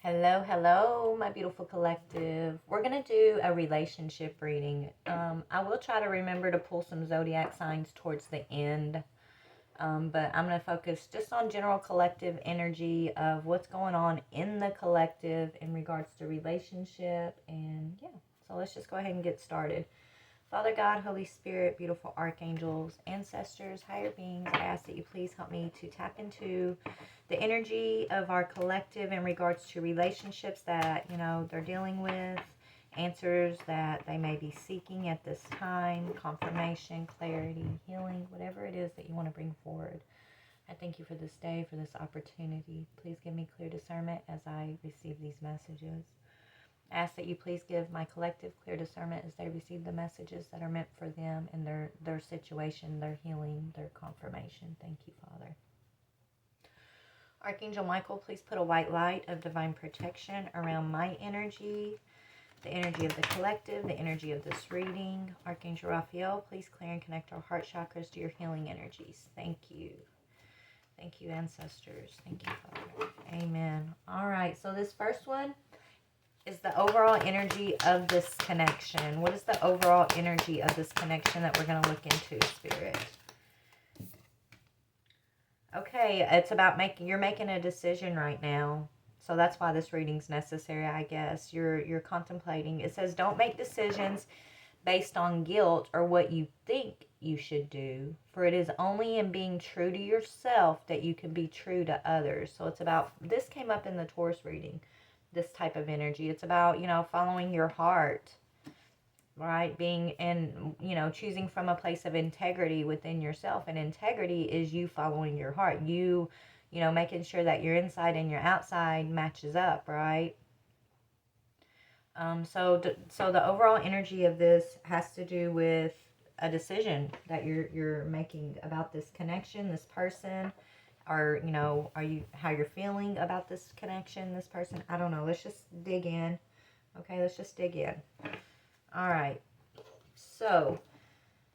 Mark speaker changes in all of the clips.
Speaker 1: Hello, hello, my beautiful collective. We're going to do a relationship reading. I will try to remember to pull some zodiac signs towards the end, but I'm going to focus just on general collective energy of what's going on in the collective in regards to relationship. And yeah, so let's just go ahead and get started. Father God, Holy Spirit, beautiful archangels, ancestors, higher beings, I ask that you please help me to tap into the energy of our collective in regards to relationships that, they're dealing with, answers that they may be seeking at this time, confirmation, clarity, healing, whatever it is that you want to bring forward. I thank you for this day, for this opportunity. Please give me clear discernment as I receive these messages. I ask that you please give my collective clear discernment as they receive the messages that are meant for them and their situation, their healing, their confirmation. Thank you, Father. Archangel Michael, please put a white light of divine protection around my energy, the energy of the collective, the energy of this reading. Archangel Raphael, please clear and connect our heart chakras to your healing energies. Thank you. Thank you, ancestors. Thank you, Father. Amen. All right, so this first one is the overall energy of this connection. What is the overall energy of this connection that we're going to look into, Spirit? Okay, it's about you're making a decision right now. So that's why this reading's necessary, I guess. You're contemplating. It says don't make decisions based on guilt or what you think you should do, for it is only in being true to yourself that you can be true to others. So it's about, this came up in the Taurus reading, this type of energy. It's about, following your heart, right? Being in, choosing from a place of integrity within yourself. And integrity is you following your heart. Making sure that your inside and your outside matches up, right? So the overall energy of this has to do with a decision that you're making about this connection, this person, or are you how you're feeling about this connection, this person. I don't know. Let's just dig in. Okay, let's just dig in. All right. So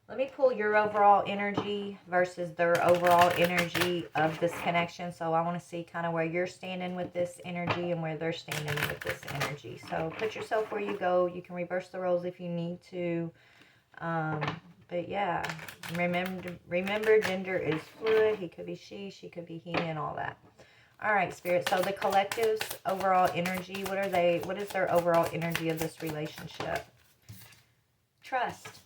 Speaker 1: let me pull your overall energy versus their overall energy of this connection. So I want to see kind of where you're standing with this energy and where they're standing with this energy. So put yourself where you go. You can reverse the roles if you need to. But yeah, remember gender is fluid. He could be she could be he, and all that. All right, Spirit. So the collective's overall energy, what is their overall energy of this relationship? Trust.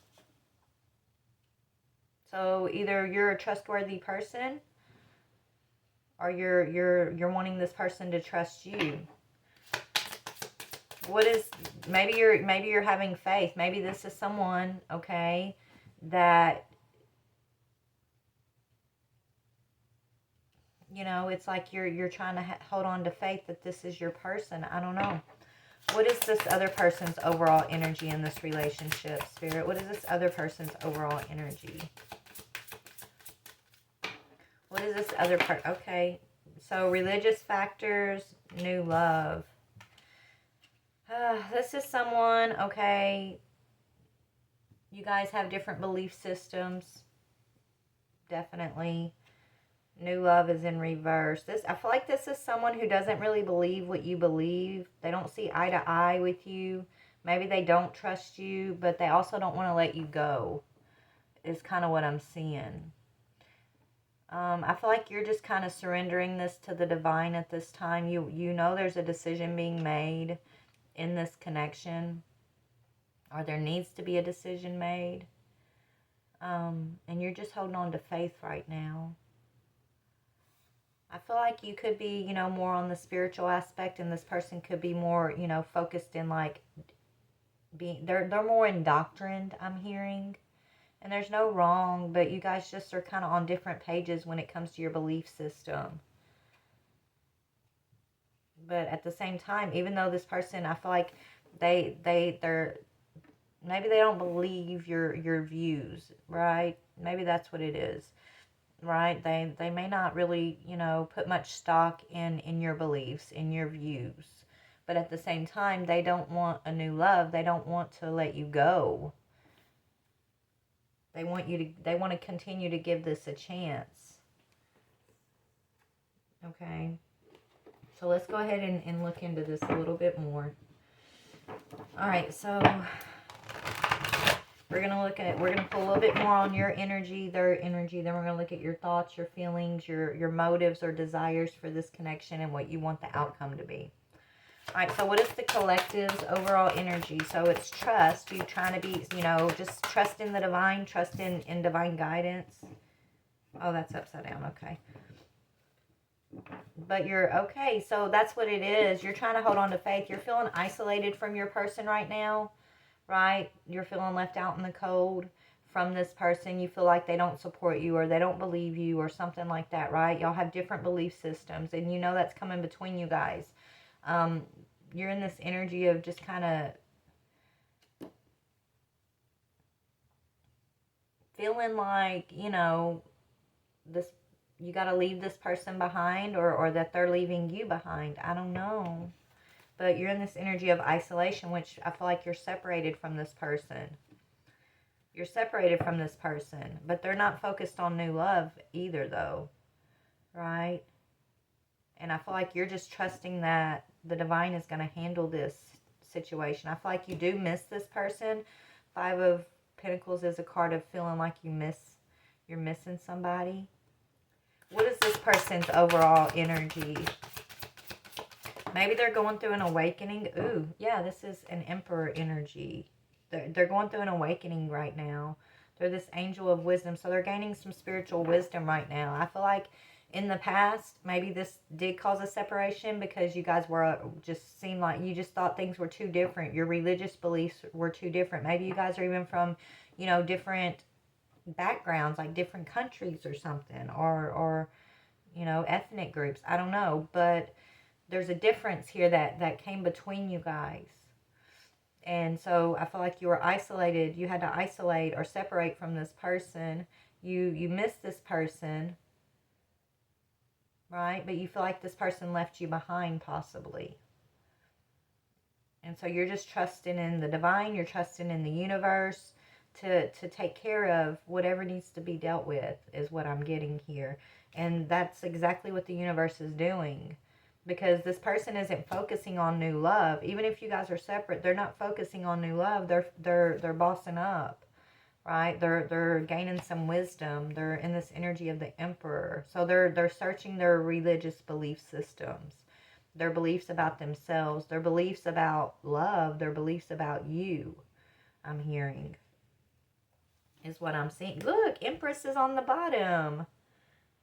Speaker 1: So either you're a trustworthy person or you're wanting this person to trust you. What is, maybe you're having faith. Maybe this is someone, okay, that it's like you're trying to hold on to faith that this is your person. I don't know. What is this other person's overall energy in this relationship, Spirit? What is this other person's overall energy? What is this other part? Okay, so religious factors, new love. This is someone, okay, you guys have different belief systems. Definitely. New love is in reverse. I feel like this is someone who doesn't really believe what you believe. They don't see eye to eye with you. Maybe they don't trust you, but they also don't want to let you go, is kind of what I'm seeing. I feel like you're just kind of surrendering this to the divine at this time. You know there's a decision being made in this connection, or there needs to be a decision made. And you're just holding on to faith right now. I feel like you could be, more on the spiritual aspect, and this person could be more, focused in like being, they're more indoctrined, I'm hearing. And there's no wrong, but you guys just are kind of on different pages when it comes to your belief system. But at the same time, even though this person, I feel like they're maybe they don't believe your views, right? Maybe that's what it is, right? They may not really, put much stock in your beliefs, in your views. But at the same time, they don't want a new love. They don't want to let you go. They want to continue to give this a chance. Okay. So let's go ahead and look into this a little bit more. All right, so we're going to pull a little bit more on your energy, their energy. Then we're going to look at your thoughts, your feelings, your motives or desires for this connection and what you want the outcome to be. All right, so what is the collective's overall energy? So it's trust. You trying to be, just trust in the divine, trust in divine guidance. Oh, that's upside down. Okay. But you're okay. So that's what it is. You're trying to hold on to faith. You're feeling isolated from your person right now, right? You're feeling left out in the cold from this person. You feel like they don't support you or they don't believe you or something like that, right? Y'all have different belief systems, and you know that's coming between you guys. You're in this energy of just kind of feeling like, this, you got to leave this person behind, or that they're leaving you behind. I don't know. But you're in this energy of isolation, which I feel like you're separated from this person. You're separated from this person, but they're not focused on new love either, though, right? And I feel like you're just trusting that the divine is going to handle this situation. I feel like you do miss this person. 5 of Pentacles is a card of feeling like you're missing somebody. What is this person's overall energy? Maybe they're going through an awakening. Ooh, yeah, this is an Emperor energy. They're going through an awakening right now. They're this angel of wisdom. So they're gaining some spiritual wisdom right now. I feel like in the past, maybe this did cause a separation because you guys were just seemed like you just thought things were too different. Your religious beliefs were too different. Maybe you guys are even from, different backgrounds, like different countries or something, or ethnic groups. I don't know, but there's a difference here that came between you guys. And so I feel like you were isolated. You had to isolate or separate from this person. You missed this person, right? But you feel like this person left you behind, possibly. And so you're just trusting in the divine. You're trusting in the universe to take care of whatever needs to be dealt with, is what I'm getting here. And that's exactly what the universe is doing. Because this person isn't focusing on new love. Even if you guys are separate, they're not focusing on new love. They're bossing up, right? They're gaining some wisdom. They're in this energy of the Emperor. So they're searching their religious belief systems, their beliefs about themselves, their beliefs about love, their beliefs about you. I'm hearing is what I'm seeing. Look, Empress is on the bottom.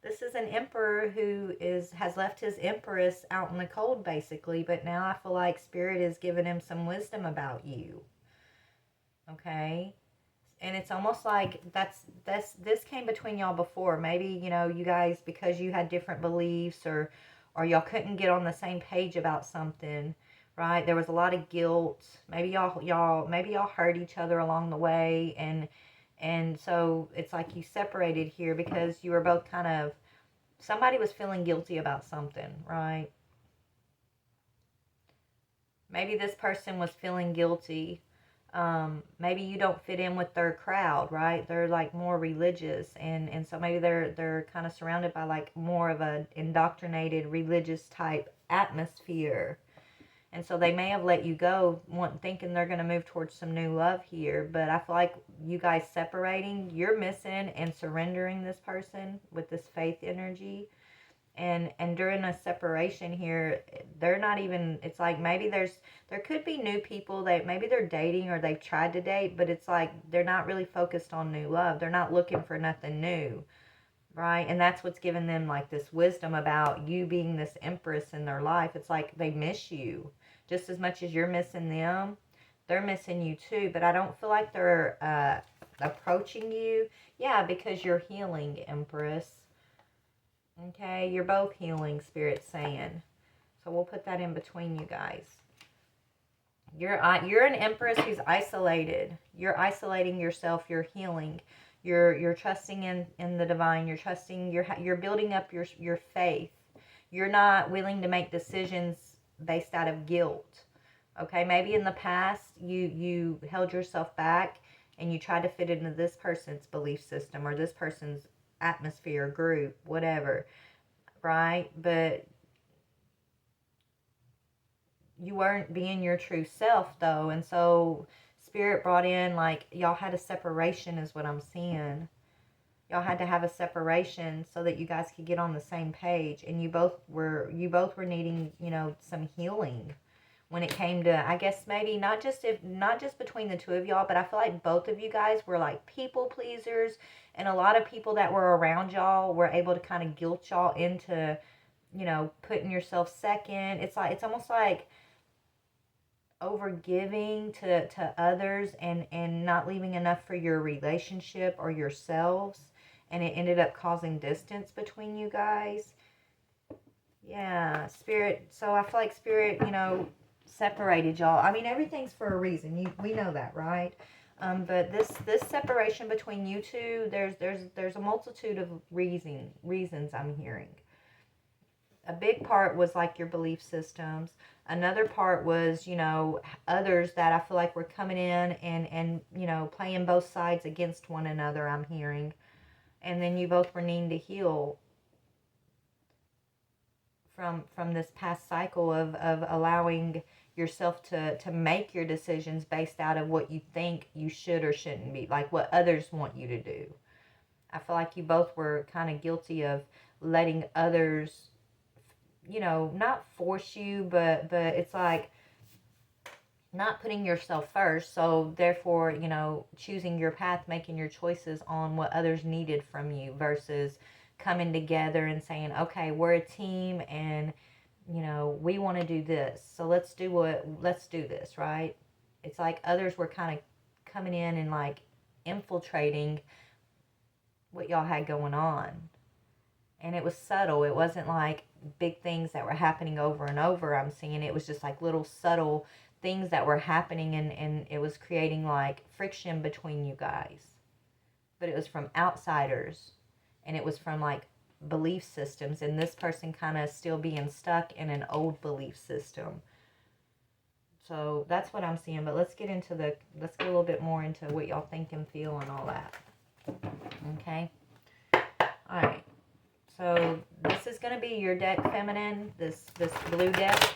Speaker 1: This is an Emperor who has left his Empress out in the cold, basically. But now I feel like Spirit is giving him some wisdom about you. Okay? And it's almost like this came between y'all before. Maybe, you guys, because you had different beliefs or y'all couldn't get on the same page about something, right? There was a lot of guilt. Maybe y'all hurt each other along the way, and so it's like you separated here because you were both kind of, somebody was feeling guilty about something, right? Maybe this person was feeling guilty. Maybe you don't fit in with their crowd, right? They're like more religious, and so maybe they're kind of surrounded by like more of an indoctrinated religious type atmosphere. And so they may have let you go thinking they're going to move towards some new love here. But I feel like you guys separating, you're missing and surrendering this person with this faith energy. And during a separation here, they're not even, it's like maybe there could be new people that maybe they're dating or they've tried to date, but it's like they're not really focused on new love. They're not looking for nothing new, right? And that's what's given them like this wisdom about you being this Empress in their life. It's like they miss you just as much as you're missing them. They're missing you too, but I don't feel like they're approaching you. Yeah, because you're healing, Empress. Okay, you're both healing, Spirit's saying. So we'll put that in between you guys. You're an Empress who's isolated. You're isolating yourself. You're healing. You're trusting in the divine. You're trusting. You're building up your faith. You're not willing to make decisions based out of guilt. Okay, maybe in the past you held yourself back and you tried to fit into this person's belief system or this person's atmosphere, group, whatever, right? But you weren't being your true self though. And so Spirit brought in, like, y'all had a separation is what I'm seeing. Y'all had to have a separation so that you guys could get on the same page, and you both were needing, some healing when it came to, I guess, maybe not just between the two of y'all, but I feel like both of you guys were like people pleasers, and a lot of people that were around y'all were able to kind of guilt y'all into, putting yourself second. It's almost like over giving to others, and not leaving enough for your relationship or yourselves, and it ended up causing distance between you guys. Yeah, Spirit. So I feel like Spirit, separated y'all. I mean, everything's for a reason. We know that, right? But this separation between you two, there's a multitude of reasons I'm hearing. A big part was like your belief systems. Another part was, others that I feel like were coming in and playing both sides against one another, I'm hearing. And then you both were needing to heal from this past cycle of allowing yourself to make your decisions based out of what you think you should or shouldn't be, like what others want you to do. I feel like you both were kind of guilty of letting others, not force you, but it's like not putting yourself first. So therefore, choosing your path, making your choices on what others needed from you versus coming together and saying, okay, we're a team, and we want to do this, so let's do this, right? It's like others were kind of coming in and like infiltrating what y'all had going on. And it was subtle. It wasn't like big things that were happening over and over. I'm seeing it was just like little subtle things that were happening, and it was creating like friction between you guys. But it was from outsiders, and it was from like belief systems, and this person kind of still being stuck in an old belief system. So that's what I'm seeing. But let's get a little bit more into what y'all think and feel and all that. Okay. All right. So this is going to be your deck, feminine, this blue deck.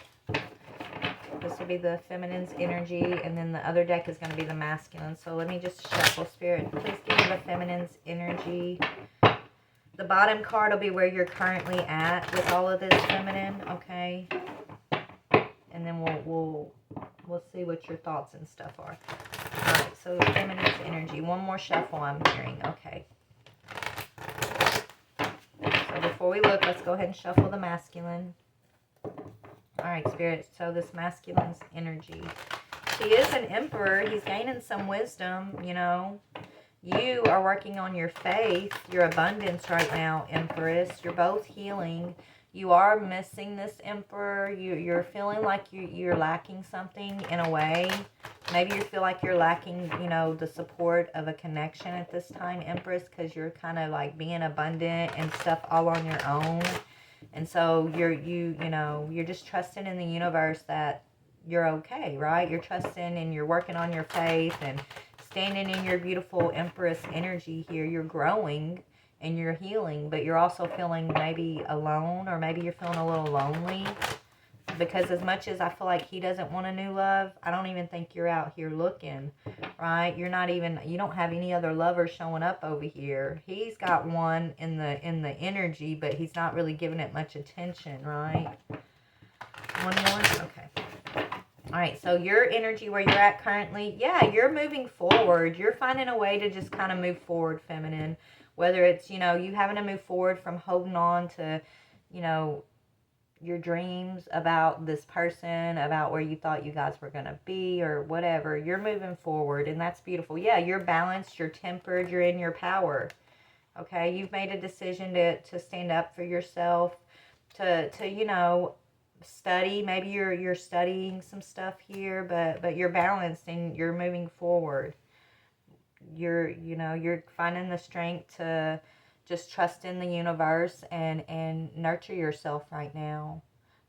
Speaker 1: This will be the feminine's energy, and then the other deck is going to be the masculine. So let me just shuffle, Spirit. Please give me the feminine's energy. The bottom card will be where you're currently at with all of this, feminine, okay? And then we'll see what your thoughts and stuff are. All right, so feminine's energy. One more shuffle I'm hearing, okay. So before we look, let's go ahead and shuffle the masculine. All right, Spirit, so this masculine's energy. He is an emperor. He's gaining some wisdom, You are working on your faith, your abundance right now, Empress. You're both healing. You are missing this emperor. You're feeling like you're lacking something in a way. Maybe you feel like you're lacking, the support of a connection at this time, Empress, because you're kind of like being abundant and stuff all on your own. And so you're just trusting in the universe that you're okay, right? You're trusting and you're working on your faith and standing in your beautiful Empress energy here. You're growing and you're healing, but you're also feeling maybe alone, or maybe you're feeling a little lonely, because as much as I feel like he doesn't want a new love, I don't even think you're out here looking, right? You don't have any other lovers showing up over here. He's got one in the energy, but he's not really giving it much attention, right? One more? Okay. All right, so your energy where you're at currently, yeah, you're moving forward. You're finding a way to just kind of move forward, feminine. Whether it's, you having to move forward from holding on to, your dreams about this person, about where you thought you guys were going to be or whatever. You're moving forward, and that's beautiful. Yeah, you're balanced, you're tempered, you're in your power. Okay, you've made a decision to stand up for yourself, to study. Maybe you're studying some stuff here, but you're balanced and you're moving forward. You're finding the strength to just trust in the universe and nurture yourself right now,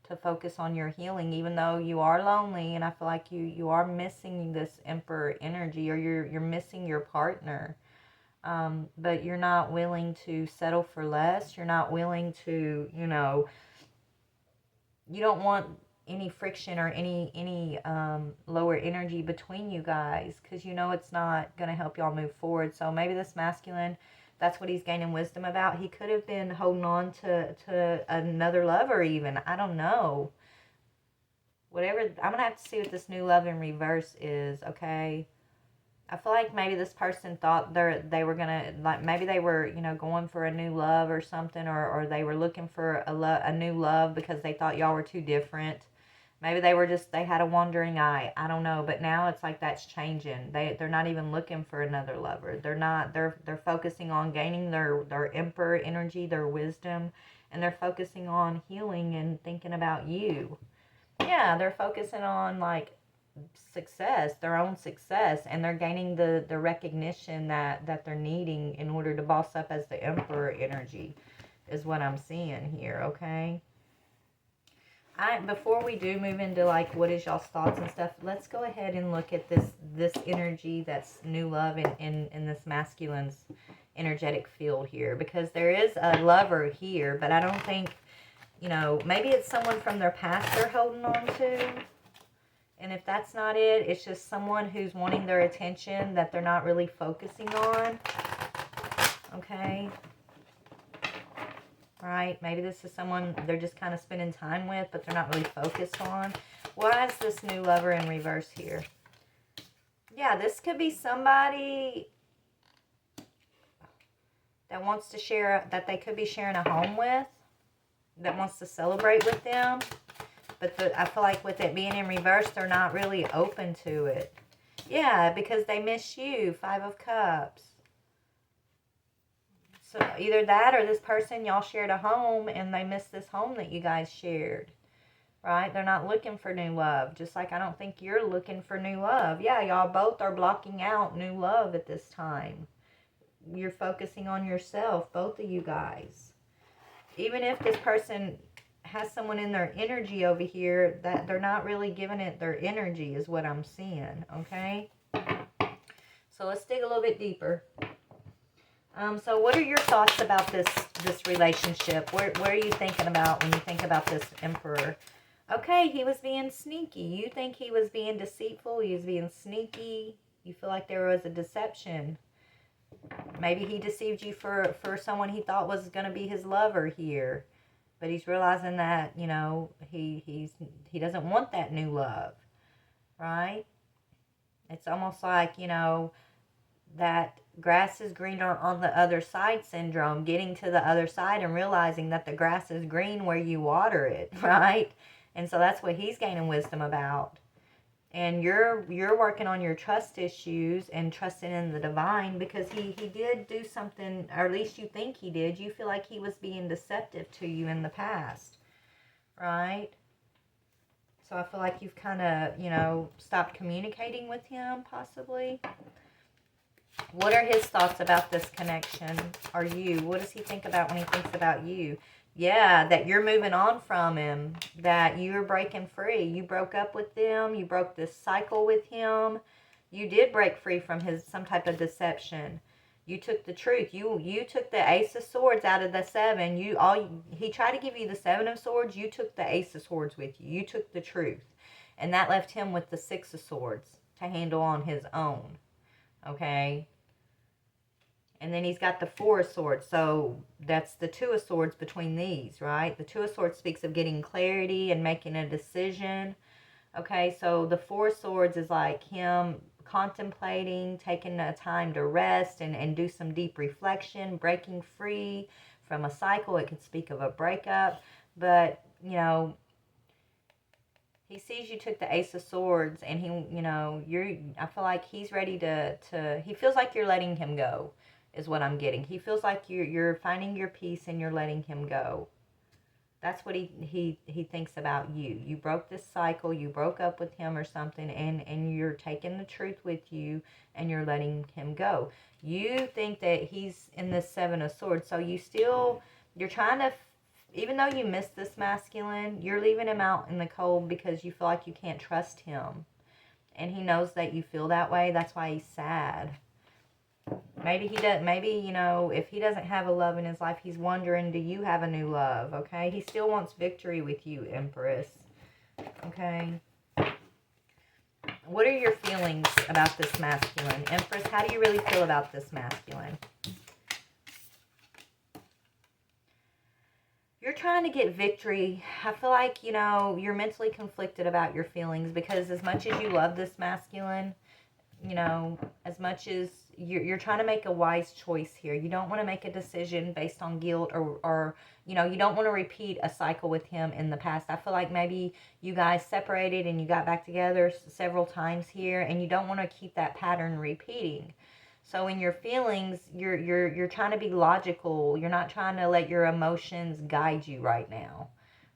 Speaker 1: to focus on your healing, even though you are lonely, and I feel like you are missing this emperor energy, or you're missing your partner. But you're not willing to settle for less. You're not willing to, you don't want any friction or any lower energy between you guys, because you know it's not going to help y'all move forward. So maybe this masculine, that's what he's gaining wisdom about. He could have been holding on to another lover even. I don't know. Whatever, I'm going to have to see what this new love in reverse is, okay? I feel like maybe this person thought they were gonna, like, maybe they were, you know, going for a new love or something, or they were looking for a new love because they thought y'all were too different. Maybe they were just, they had a wandering eye. I don't know, but now it's like that's changing. They're not even looking for another lover. They're focusing on gaining their emperor energy, their wisdom, and they're focusing on healing and thinking about you. Yeah, they're focusing on, like, success, their own success, and they're gaining the recognition that they're needing in order to boss up as the emperor energy, is what I'm seeing here, okay? Before we do move into, like, what is y'all's thoughts and stuff, let's go ahead and look at this energy that's new love in this masculine's energetic field here, because there is a lover here, but I don't think, you know, maybe it's someone from their past they're holding on to. And if that's not it, it's just someone who's wanting their attention that they're not really focusing on. Okay? Right? Maybe this is someone they're just kind of spending time with, but they're not really focused on. Why is this new lover in reverse here? Yeah, this could be somebody that wants to share, that they could be sharing a home with, that wants to celebrate with them. But I feel like with it being in reverse, they're not really open to it. Yeah, because they miss you. 5 of Cups. So either that or this person, y'all shared a home and they miss this home that you guys shared. Right? They're not looking for new love. Just like I don't think you're looking for new love. Yeah, y'all both are blocking out new love at this time. You're focusing on yourself, both of you guys. Even if this person has someone in their energy over here, that they're not really giving it their energy is what I'm seeing, okay? So let's dig a little bit deeper. So what are your thoughts about this relationship? What are you thinking about when you think about this emperor? Okay, he was being sneaky. You think he was being deceitful? He was being sneaky. You feel like there was a deception. Maybe he deceived you for someone he thought was going to be his lover here. But he's realizing that, you know, he doesn't want that new love, right? It's almost like, you know, that grass is greener on the other side syndrome, getting to the other side and realizing that the grass is green where you water it, right? And so that's what he's gaining wisdom about. And you're working on your trust issues and trusting in the divine, because he did do something, or at least you think he did. You feel like he was being deceptive to you in the past, right? So I feel like you've kind of, you know, stopped communicating with him, possibly. What are his thoughts about this connection? Or you? What does he think about when he thinks about you? Yeah, that you're moving on from him, that you're breaking free. You broke up with them. You broke this cycle with him. You did break free from some type of deception. You took the truth. You took the Ace of Swords out of the 7. He tried to give you the 7 of Swords. You took the Ace of Swords with you. You took the truth. And that left him with the 6 of Swords to handle on his own. Okay? And then he's got the 4 of Swords. So that's the 2 of Swords between these, right? The 2 of Swords speaks of getting clarity and making a decision. Okay, so the 4 of Swords is like him contemplating, taking a time to rest and do some deep reflection, breaking free from a cycle. It could speak of a breakup. But, you know, he sees you took the Ace of Swords and he, you know, I feel like he's ready he feels like you're letting him go. Is what I'm getting. He feels like you're finding your peace and you're letting him go. That's what he thinks about you. You broke this cycle. You broke up with him or something, and you're taking the truth with you and you're letting him go. You think that he's in this 7 of Swords, so you're trying to, even though you miss this masculine, you're leaving him out in the cold because you feel like you can't trust him. And he knows that you feel that way. That's why he's sad. Maybe he doesn't. Maybe, you know, if he doesn't have a love in his life, he's wondering, do you have a new love? Okay, he still wants victory with you, Empress. Okay. What are your feelings about this masculine? Empress, how do you really feel about this masculine? You're trying to get victory. I feel like, you know, you're mentally conflicted about your feelings because as much as you love this masculine, you know, as much as you're trying to make a wise choice here. You don't want to make a decision based on guilt or, you know, you don't want to repeat a cycle with him in the past. I feel like maybe you guys separated and you got back together several times here and you don't want to keep that pattern repeating. So in your feelings, you're trying to be logical. You're not trying to let your emotions guide you right now.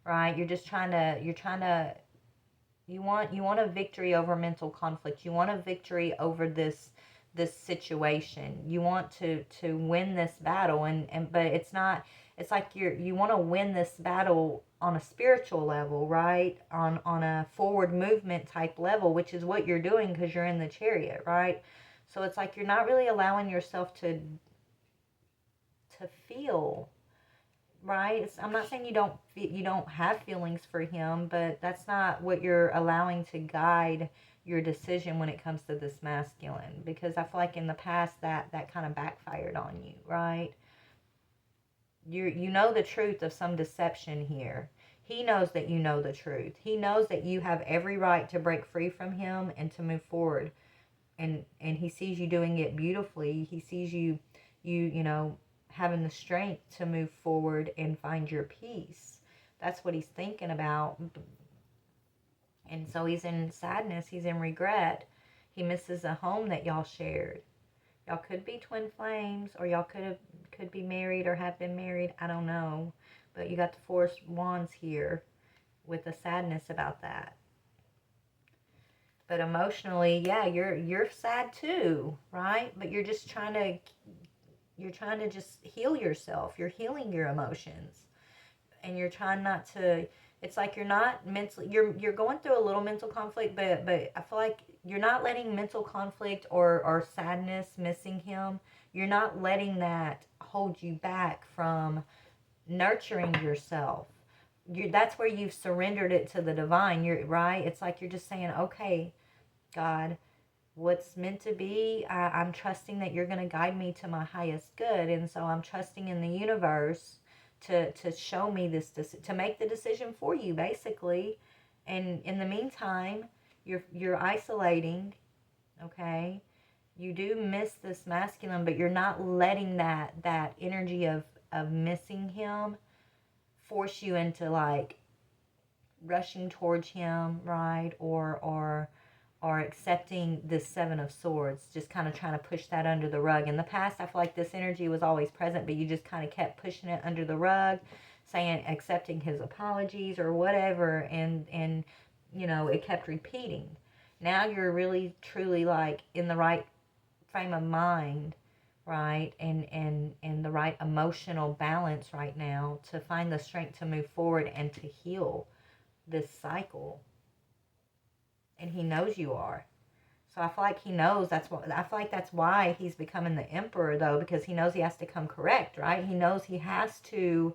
Speaker 1: Right? You want a victory over mental conflict. You want a victory over this situation. You want to win this battle and but it's like you want to win this battle on a spiritual level, right? On a forward movement type level, which is what you're doing because you're in the chariot, right? So it's like you're not really allowing yourself to feel, right? I'm not saying you don't have feelings for him, but that's not what you're allowing to guide your decision when it comes to this masculine. Because I feel like in the past that kind of backfired on you, right? You know the truth of some deception here. He knows that you know the truth. He knows that you have every right to break free from him and to move forward. And he sees you doing it beautifully. He sees you know, having the strength to move forward and find your peace. That's what he's thinking about. And so he's in sadness, he's in regret. He misses a home that y'all shared. Y'all could be twin flames, or y'all could be married or have been married. I don't know. But you got the Four of Wands here with the sadness about that. But emotionally, yeah, you're sad too, right? But you're trying to just heal yourself. You're healing your emotions. And you're trying not to, it's like you're not mentally, you're going through a little mental conflict, but I feel like you're not letting mental conflict or sadness missing him, you're not letting that hold you back from nurturing yourself. That's where you've surrendered it to the divine. You're right. It's like you're just saying, okay, God, what's meant to be, I'm trusting that you're going to guide me to my highest good. And so I'm trusting in the universe to show me this, to make the decision for you, basically. And in the meantime, you're isolating, okay? You do miss this masculine, but you're not letting that energy of missing him force you into like rushing towards him, right? Or accepting this Seven of Swords, just kind of trying to push that under the rug. In the past, I feel like this energy was always present, but you just kind of kept pushing it under the rug, saying, accepting his apologies or whatever, and you know, it kept repeating. Now you're really, truly like in the right frame of mind, right? And the right emotional balance right now to find the strength to move forward and to heal this cycle. And he knows you are. So I feel like he knows I feel like that's why he's becoming the emperor, though, because he knows he has to come correct, right? He knows he has to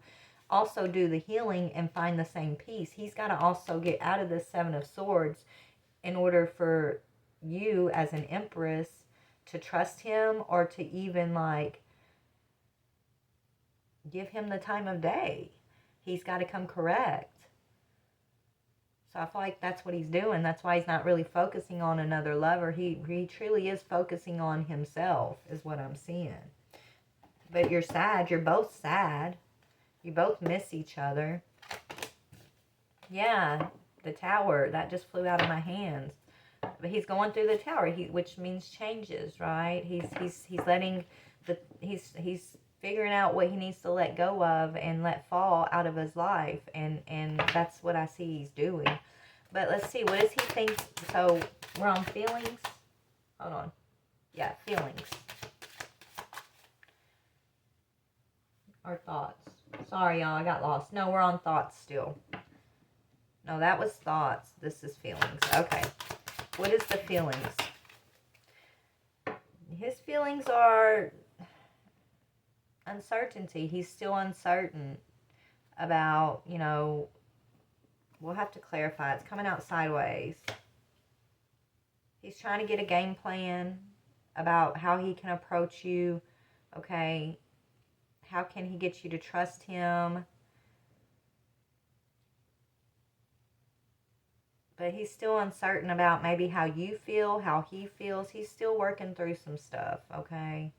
Speaker 1: also do the healing and find the same peace. He's got to also get out of this Seven of Swords in order for you as an empress to trust him or to even like give him the time of day. He's got to come correct. So I feel like that's what he's doing. That's why he's not really focusing on another lover. He truly is focusing on himself, is what I'm seeing. But you're sad. You're both sad. You both miss each other. Yeah, the Tower. That just flew out of my hands. But he's going through the Tower, which means changes, right? He's letting he's figuring out what he needs to let go of and let fall out of his life, and that's what I see he's doing. But let's see, what does he think? So we're on feelings. Hold on. Yeah, feelings or thoughts. Sorry, y'all, I got lost. No, we're on thoughts still. No, that was thoughts. This is feelings. Okay. What is the feelings? His feelings are uncertainty. He's still uncertain about, you know, We'll have to clarify. It's coming out sideways. He's trying to get a game plan about how he can approach you. Okay. How can he get you to trust him? But he's still uncertain about maybe how you feel, how he feels. He's still working through some stuff, okay?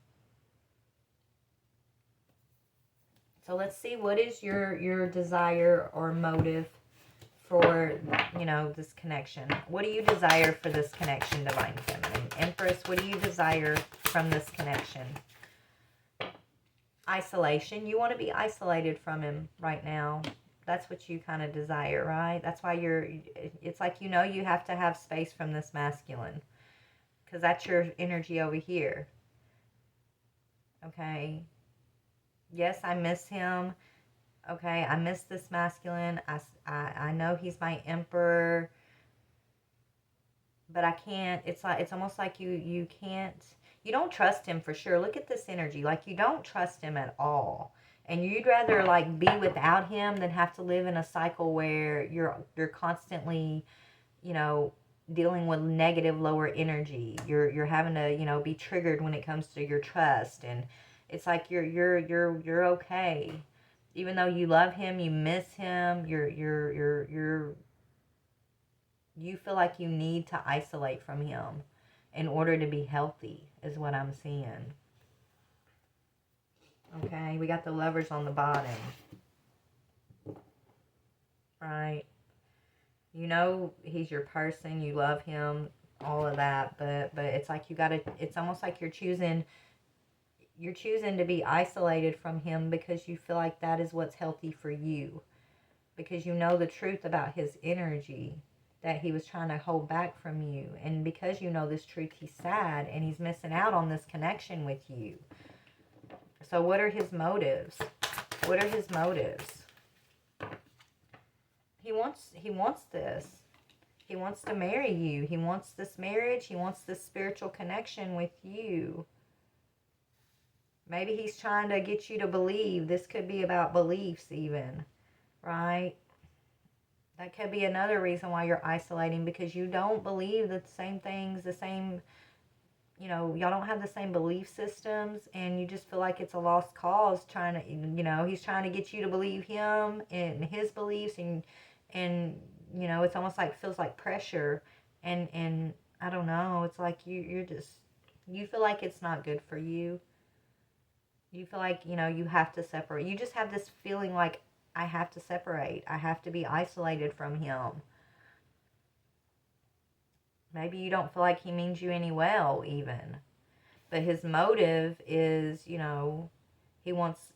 Speaker 1: So let's see, what is your desire or motive for, you know, this connection? What do you desire for this connection, Divine Feminine? Empress, what do you desire from this connection? Isolation. You want to be isolated from him right now. That's what you kind of desire, right? That's why it's like, you know, you have to have space from this masculine. Because that's your energy over here. Okay. Yes, I miss him. Okay, I miss this masculine. I know he's my emperor. But I can't, it's like, it's almost like you can't, you don't trust him for sure. Look at this energy. Like, you don't trust him at all. And you'd rather, like, be without him than have to live in a cycle where you're constantly, you know, dealing with negative, lower energy. You're having to, you know, be triggered when it comes to your trust. And it's like you're okay. Even though you love him, you miss him, you feel like you need to isolate from him in order to be healthy, is what I'm seeing. Okay, we got the Lovers on the bottom. Right? You know he's your person, you love him, all of that, but it's like you gotta, it's almost like you're choosing to be isolated from him because you feel like that is what's healthy for you. Because you know the truth about his energy that he was trying to hold back from you. And because you know this truth, he's sad and he's missing out on this connection with you. So what are his motives? What are his motives? He wants this. He wants to marry you. He wants this marriage. He wants this spiritual connection with you. Maybe he's trying to get you to believe. This could be about beliefs even, right? That could be another reason why you're isolating, because you don't believe the same things, the same, you know, y'all don't have the same belief systems, and you just feel like it's a lost cause trying to, you know, he's trying to get you to believe him and his beliefs, and you know, it's almost like, feels like pressure, and I don't know, it's like you feel like it's not good for you. You feel like, you know, you have to separate. You just have this feeling like, I have to separate. I have to be isolated from him. Maybe you don't feel like he means you any well, even. But his motive is, you know, he wants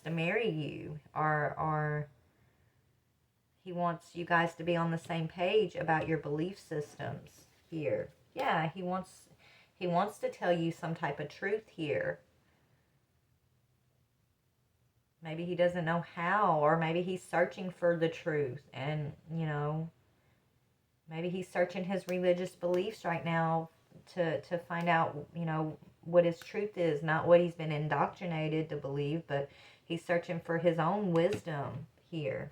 Speaker 1: to marry you, or he wants you guys to be on the same page about your belief systems here. Yeah, he wants to tell you some type of truth here. Maybe he doesn't know how, or maybe he's searching for the truth, and, you know, maybe he's searching his religious beliefs right now to find out, you know, what his truth is, not what he's been indoctrinated to believe, but he's searching for his own wisdom here.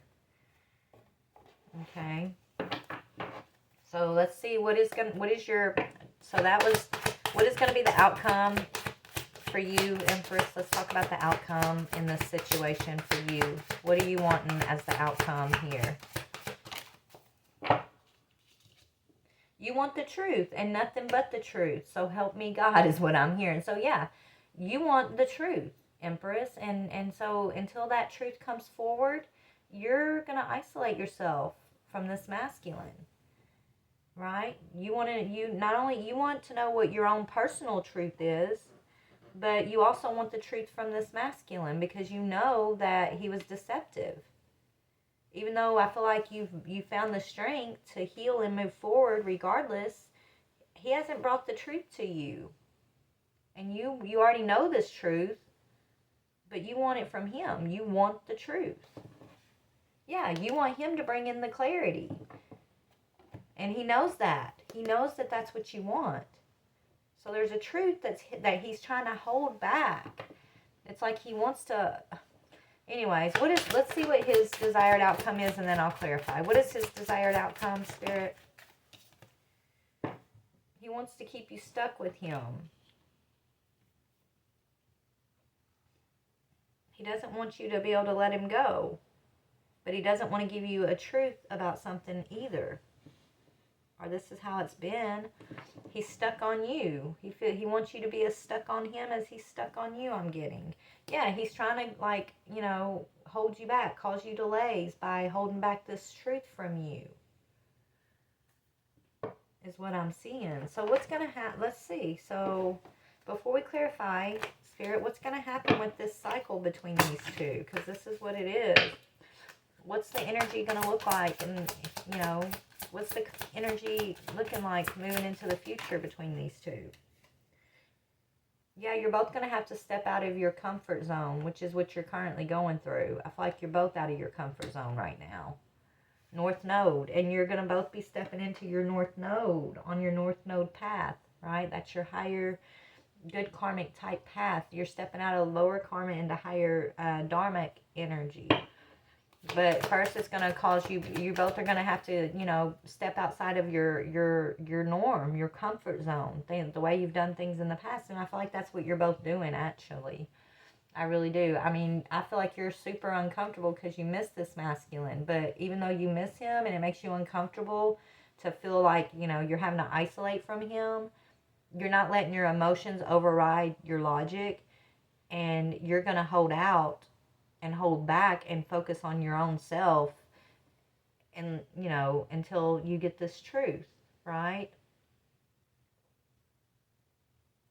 Speaker 1: Okay. So let's see what is going to be the outcome for you, Empress. Let's talk about the outcome in this situation for you. What are you wanting as the outcome here? You want the truth and nothing but the truth. So help me God is what I'm hearing. So yeah, you want the truth, Empress. And so until that truth comes forward, you're going to isolate yourself from this masculine. Right? You not only want to know what your own personal truth is, but you also want the truth from this masculine, because you know that he was deceptive. Even though I feel like you found the strength to heal and move forward regardless, he hasn't brought the truth to you. And you already know this truth, but you want it from him. You want the truth. Yeah, you want him to bring in the clarity. And he knows that. He knows that that's what you want. So there's a truth that he's trying to hold back. It's like he wants to, Anyways, let's see what his desired outcome is, and then I'll clarify. What is his desired outcome, Spirit? He wants to keep you stuck with him. He doesn't want you to be able to let him go. But he doesn't want to give you a truth about something either. Or this is how it's been. He's stuck on you. He wants you to be as stuck on him as he's stuck on you, I'm getting. Yeah, he's trying to, like, you know, hold you back, cause you delays by holding back this truth from you. Is what I'm seeing. So what's going to happen? Let's see. So before we clarify, Spirit, what's going to happen with this cycle between these two? Because this is what it is. What's the energy going to look like? And, you know, what's the energy looking like moving into the future between these two? Yeah, you're both going to have to step out of your comfort zone, which is what you're currently going through. I feel like you're both out of your comfort zone right now. North Node. And you're going to both be stepping into your North Node on your North Node path, right? That's your higher, good karmic type path. You're stepping out of lower karma into higher dharmic energy. But first it's going to cause you both are going to have to, you know, step outside of your norm, your comfort zone, the way you've done things in the past. And I feel like that's what you're both doing, actually. I really do. I mean, I feel like you're super uncomfortable because you miss this masculine. But even though you miss him and it makes you uncomfortable to feel like, you know, you're having to isolate from him, you're not letting your emotions override your logic. And you're going to hold out and hold back and focus on your own self, and, you know, until you get this truth, right?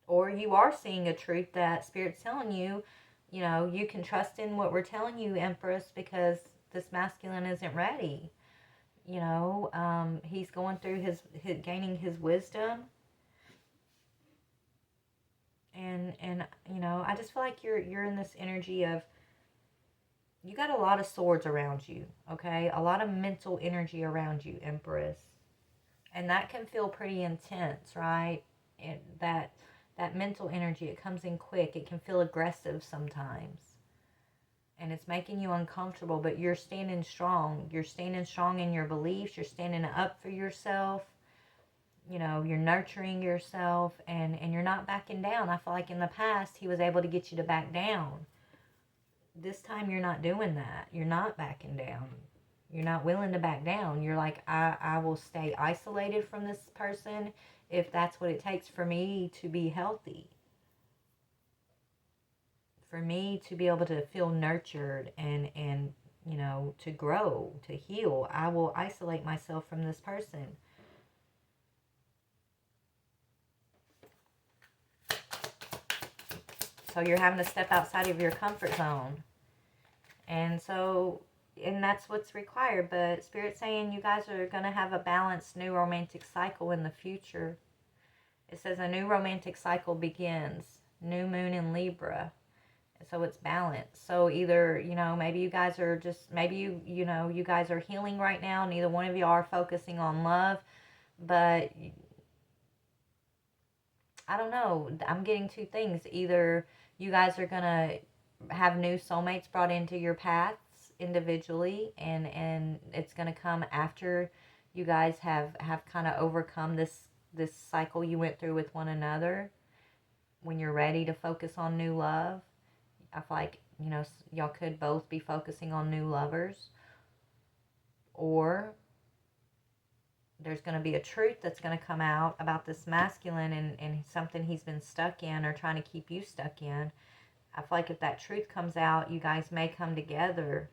Speaker 1: Or you are seeing a truth that Spirit's telling you, you know, you can trust in what we're telling you, Empress, because this masculine isn't ready. You know, he's going through his gaining his wisdom. And you know, I just feel like you're in this energy of, you got a lot of swords around you, okay? A lot of mental energy around you, Empress. And that can feel pretty intense, right? And that mental energy, it comes in quick. It can feel aggressive sometimes. And it's making you uncomfortable, but you're standing strong. You're standing strong in your beliefs. You're standing up for yourself. You know, you're nurturing yourself, and you're not backing down. I feel like in the past, he was able to get you to back down. This time you're not doing that. You're not backing down. You're not willing to back down. You're like, I will stay isolated from this person if that's what it takes for me to be healthy. For me to be able to feel nurtured and you know, to grow, to heal, I will isolate myself from this person. So you're having to step outside of your comfort zone. And so, and that's what's required. But Spirit's saying you guys are going to have a balanced new romantic cycle in the future. It says a new romantic cycle begins. New moon in Libra. So it's balanced. So either, you know, maybe you guys are just, maybe you know, you guys are healing right now. Neither one of you are focusing on love. But I don't know. I'm getting two things. Either you guys are going to have new soulmates brought into your paths individually, and it's going to come after you guys have kind of overcome this cycle you went through with one another, when you're ready to focus on new love. I feel like, you know, y'all could both be focusing on new lovers, or there's going to be a truth that's going to come out about this masculine and something he's been stuck in or trying to keep you stuck in. I feel like if that truth comes out, you guys may come together.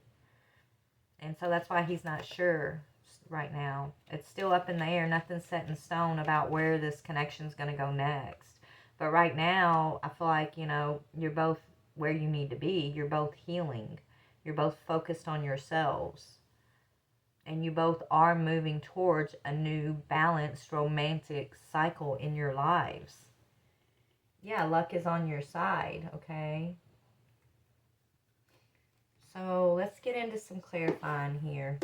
Speaker 1: And so that's why he's not sure right now. It's still up in the air. Nothing's set in stone about where this connection's going to go next. But right now, I feel like, you know, you're both where you need to be. You're both healing. You're both focused on yourselves. And you both are moving towards a new balanced romantic cycle in your lives. Yeah, luck is on your side, okay? So let's get into some clarifying here.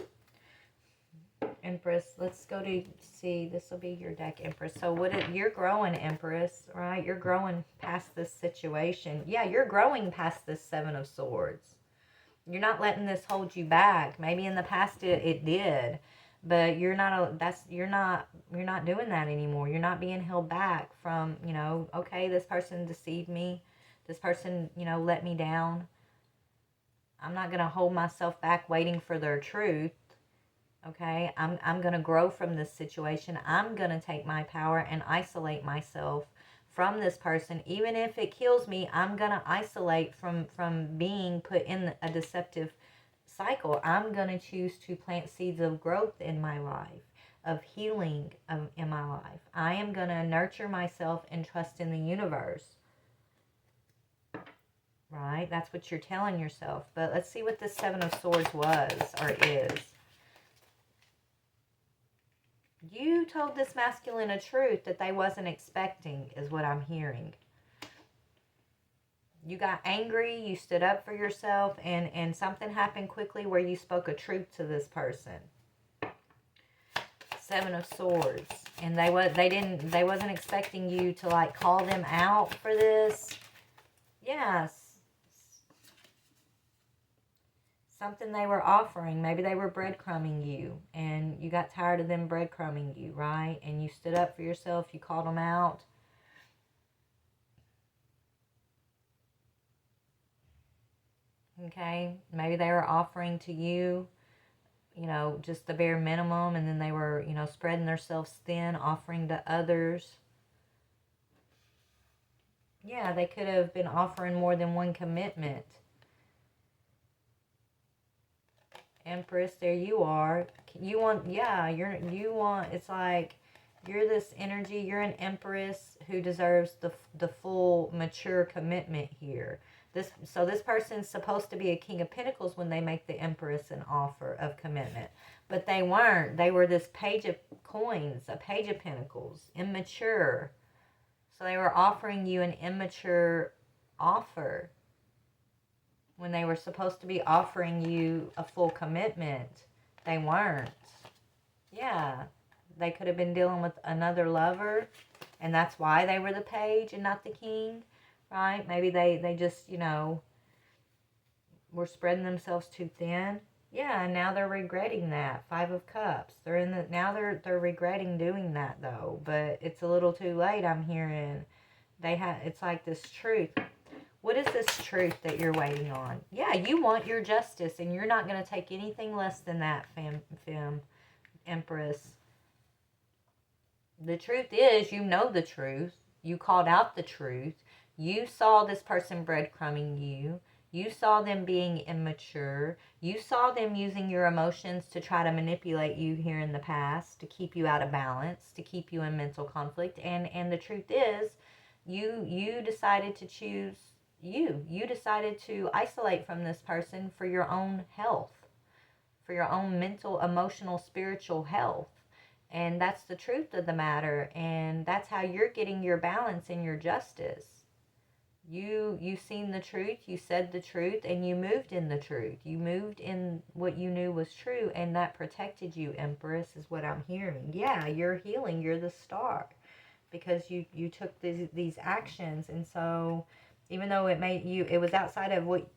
Speaker 1: Empress, let's go to see. This will be your deck, Empress. So you're growing, Empress, right? You're growing past this situation. Yeah, you're growing past this Seven of Swords. You're not letting this hold you back. Maybe in the past it did, but you're not doing that anymore. You're not being held back from, okay, this person deceived me. This person, let me down. I'm not going to hold myself back waiting for their truth. Okay? I'm going to grow from this situation. I'm going to take my power and isolate myself from this person. Even if it kills me, I'm going to isolate from being put in a deceptive cycle. I'm going to choose to plant seeds of growth in my life, of healing in my life. I am going to nurture myself and trust in the universe. Right? That's what you're telling yourself. But let's see what this Seven of Swords was or is. You told this masculine a truth that they wasn't expecting, is what I'm hearing. You got angry, you stood up for yourself, and something happened quickly where you spoke a truth to this person. Seven of Swords. And they wasn't expecting you to like call them out for this. Yes. Something they were offering. Maybe they were breadcrumbing you and you got tired of them breadcrumbing you, right? And you stood up for yourself. You called them out. Okay? Maybe they were offering to you, just the bare minimum, and then they were, spreading themselves thin, offering to others. Yeah, they could have been offering more than one commitment. Empress, there you are. You want, it's like you're this energy, you're an Empress who deserves the full mature commitment here. So this person's supposed to be a King of Pentacles when they make the Empress an offer of commitment. But they weren't. They were this Page of Coins, a Page of Pentacles, immature. So they were offering you an immature offer when they were supposed to be offering you a full commitment. They weren't. Yeah. They could have been dealing with another lover, and that's why they were the Page and not the King. Right? Maybe they just, were spreading themselves too thin. Yeah, and now they're regretting that. Five of Cups. Now they're regretting doing that though, but it's a little too late. I'm hearing it's like this truth. What is this truth that you're waiting on? Yeah, you want your justice, and you're not going to take anything less than that, femme, Empress. The truth is, you know the truth. You called out the truth. You saw this person breadcrumbing you. You saw them being immature. You saw them using your emotions to try to manipulate you here in the past, to keep you out of balance, to keep you in mental conflict. And the truth is, you decided to choose you. You decided to isolate from this person for your own health, for your own mental, emotional, spiritual health. And that's the truth of the matter. And that's how you're getting your balance and your justice. You seen the truth, you said the truth, and you moved in the truth. You moved in what you knew was true, and that protected you, Empress, is what I'm hearing. Yeah, you're healing. You're the star because you took these actions. And so even though it was outside of what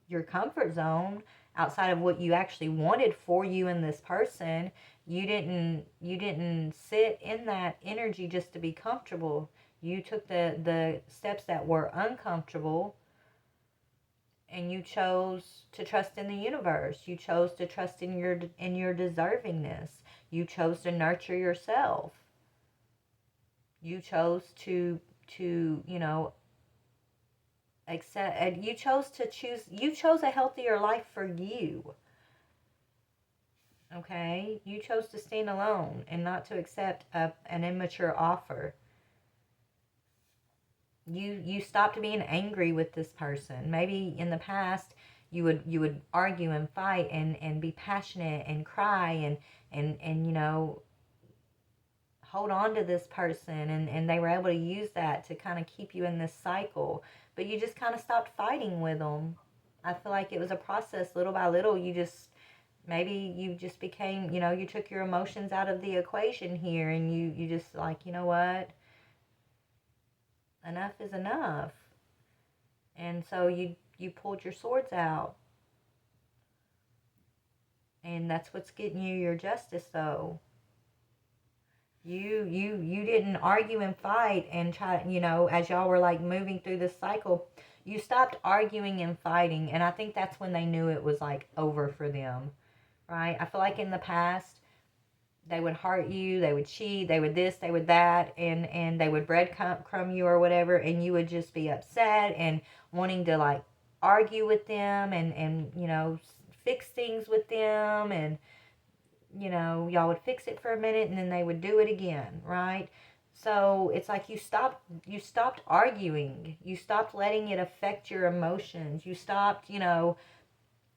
Speaker 1: your comfort zone, outside of what you actually wanted for you and this person, you didn't sit in that energy just to be comfortable. You took the steps that were uncomfortable, and you chose to trust in the universe. You chose to trust in your deservingness. You chose to nurture yourself. You chose to accept. You chose a healthier life for you. Okay? You chose to stand alone and not to accept an immature offer. You stopped being angry with this person. Maybe in the past you would argue and fight and be passionate and cry and hold on to this person, and they were able to use that to kind of keep you in this cycle. But you just kind of stopped fighting with them. I feel like it was a process, little by little. Maybe you just became, you took your emotions out of the equation here, and you just like, you know what? Enough is enough. And so you pulled your swords out. And that's what's getting you your justice, though. You didn't argue and fight and try, as y'all were like moving through this cycle, you stopped arguing and fighting, and I think that's when they knew it was like over for them, right? I feel like in the past they would hurt you, they would cheat, they would this, they would that, and they would breadcrumb you or whatever, and you would just be upset and wanting to like argue with them and fix things with them, and y'all would fix it for a minute and then they would do it again, right? So it's like you stopped arguing. You stopped letting it affect your emotions. You stopped,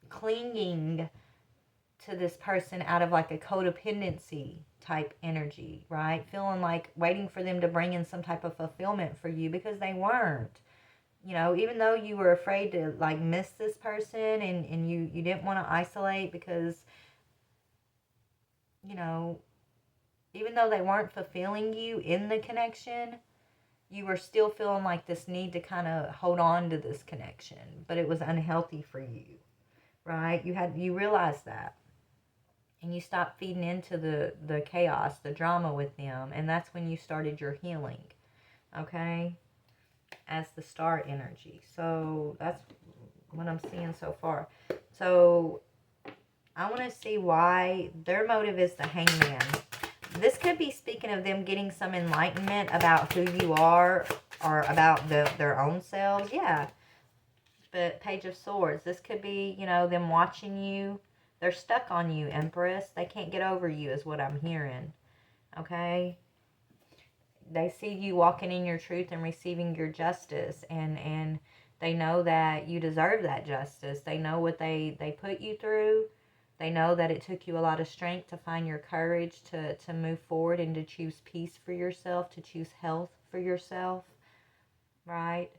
Speaker 1: clinging to this person out of like a codependency type energy, right? Feeling like waiting for them to bring in some type of fulfillment for you, because they weren't. Even though you were afraid to like miss this person, and you didn't want to isolate because, you know, even though they weren't fulfilling you in the connection, you were still feeling like this need to kind of hold on to this connection, but it was unhealthy for you, right? You realized that, and you stopped feeding into the chaos, the drama with them, and that's when you started your healing, okay, as the star energy. So that's what I'm seeing so far. So I want to see why their motive is the Hangman. This could be speaking of them getting some enlightenment about who you are, or about their own selves. Yeah. But Page of Swords. This could be, them watching you. They're stuck on you, Empress. They can't get over you is what I'm hearing. Okay? They see you walking in your truth and receiving your justice. And they know that you deserve that justice. They know what they put you through. They know that it took you a lot of strength to find your courage to move forward and to choose peace for yourself, to choose health for yourself, right?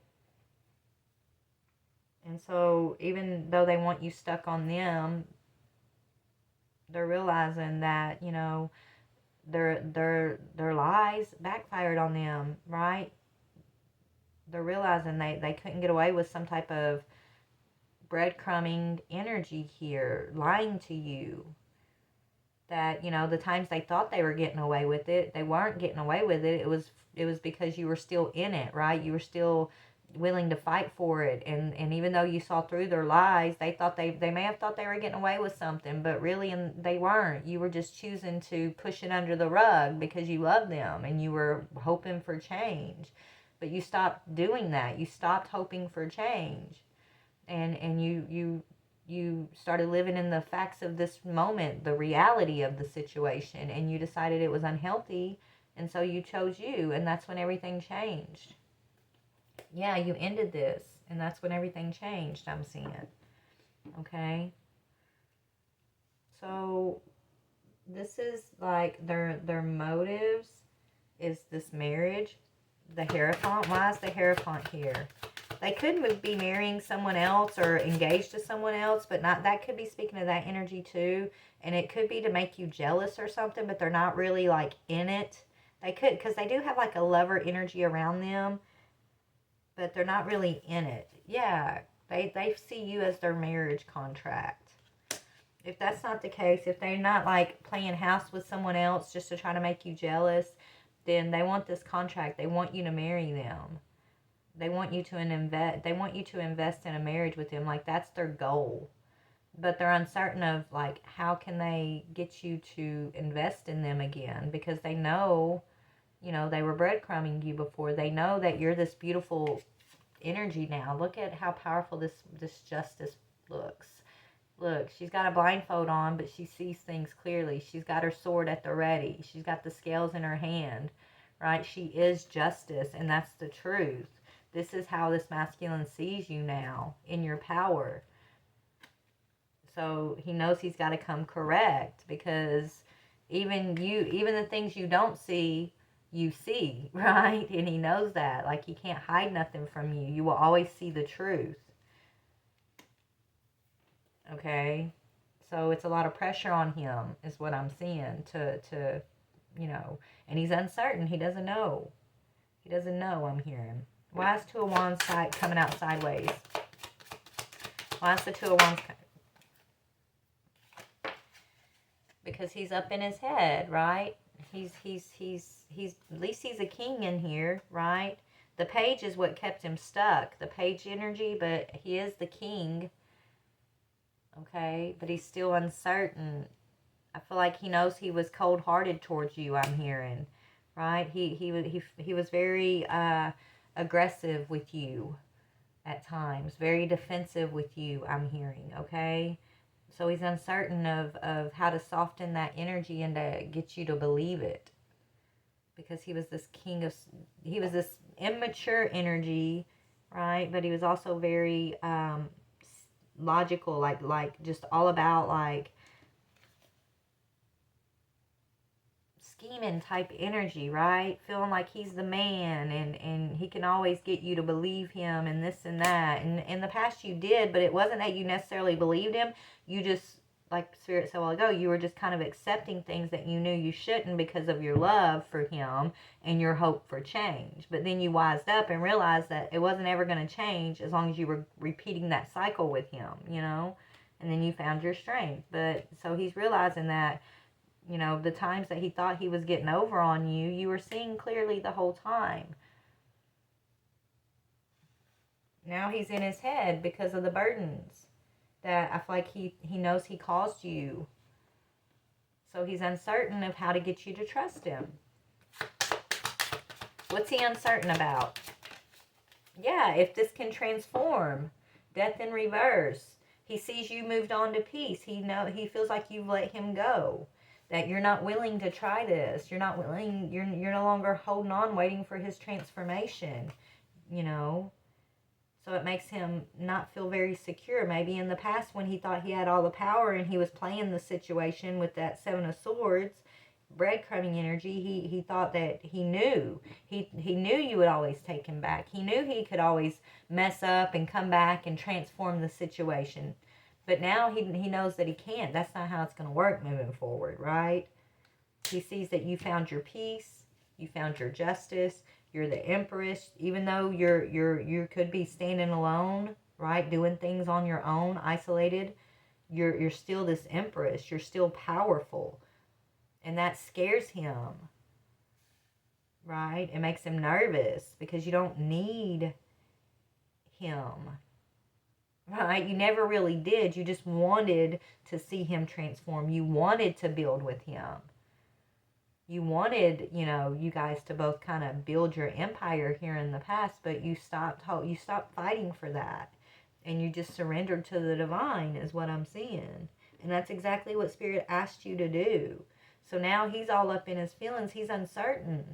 Speaker 1: And so even though they want you stuck on them, they're realizing that, their lies backfired on them, right? They're realizing they couldn't get away with some type of breadcrumbing energy here, lying to you. That, the times they thought they were getting away with it, they weren't getting away with it. It was because you were still in it, right? You were still willing to fight for it. And even though you saw through their lies, they thought they may have thought they were getting away with something, but really they weren't. You were just choosing to push it under the rug because you loved them and you were hoping for change. But you stopped doing that. You stopped hoping for change. And you started living in the facts of this moment, the reality of the situation, and you decided it was unhealthy, and so you chose you, and that's when everything changed. Yeah, you ended this, and that's when everything changed, I'm seeing. Okay? So this is like their motives is this marriage. The Hierophant. Why is the Hierophant here? They could be marrying someone else or engaged to someone else, but not. That could be speaking of that energy too. And it could be to make you jealous or something, but they're not really like in it. They could, because they do have like a lover energy around them, but they're not really in it. Yeah, they see you as their marriage contract. If that's not the case, if they're not like playing house with someone else just to try to make you jealous, then they want this contract. They want you to marry them. They want you to invest. They want you to invest in a marriage with them. Like that's their goal. But they're uncertain of like how can they get you to invest in them again, because they know, they were breadcrumbing you before. They know that you're this beautiful energy now. Look at how powerful this justice looks. Look, she's got a blindfold on, but she sees things clearly. She's got her sword at the ready. She's got the scales in her hand, right? She is justice, and that's the truth. This is how this masculine sees you now, in your power. So he knows he's got to come correct, because even the things you don't see, you see, right? And he knows that. Like, he can't hide nothing from you. You will always see the truth. Okay? So it's a lot of pressure on him, is what I'm seeing, to and he's uncertain. He doesn't know. He doesn't know, I'm hearing. Why is Two of Wands coming out sideways? Why is the Two of Wands? because he's up in his head, right? He's at least he's a king in here, right? The page is what kept him stuck, the page energy, but he is the king, okay? But he's still uncertain. I feel like he knows he was cold-hearted towards you, I'm hearing, right? He was very aggressive with you at times, very defensive with you, I'm hearing, okay? So he's uncertain of how to soften that energy and to get you to believe it. Because he was this he was this immature energy, right? But he was also very logical, like just all about like scheming type energy, right? Feeling like he's the man and he can always get you to believe him and this and that. And in the past you did, but it wasn't that you necessarily believed him. You just, like Spirit said a while ago, you were just kind of accepting things that you knew you shouldn't because of your love for him and your hope for change. But then you wised up and realized that it wasn't ever going to change as long as you were repeating that cycle with him, you know? And then you found your strength. But so he's realizing that, you know, the times that he thought he was getting over on you, you were seeing clearly the whole time. Now he's in his head because of the burdens that I feel like he knows he caused you. So he's uncertain of how to get you to trust him. What's he uncertain about? Yeah, if this can transform. Death in reverse. He sees you moved on to peace. He feels like you've let him go. That you're not willing to try this. You're not willing, you're no longer holding on, waiting for his transformation, you know. So it makes him not feel very secure. Maybe in the past when he thought he had all the power and he was playing the situation with that Seven of Swords, breadcrumbing energy, he thought that he knew. He knew you would always take him back. He knew he could always mess up and come back and transform the situation. But now he knows that he can't. That's not how it's going to work moving forward, right? He sees that you found your peace, you found your justice, you're the Empress. Even though you could be standing alone, right, doing things on your own, isolated, you're still this Empress. You're still powerful, and that scares him, right? It makes him nervous because you don't need him. Right? You never really did. You just wanted to see him transform. You wanted to build with him. You wanted, you know, you guys to both kind of build your empire here in the past, but you stopped fighting for that. And you just surrendered to the divine is what I'm seeing. And that's exactly what Spirit asked you to do. So now he's all up in his feelings. He's uncertain.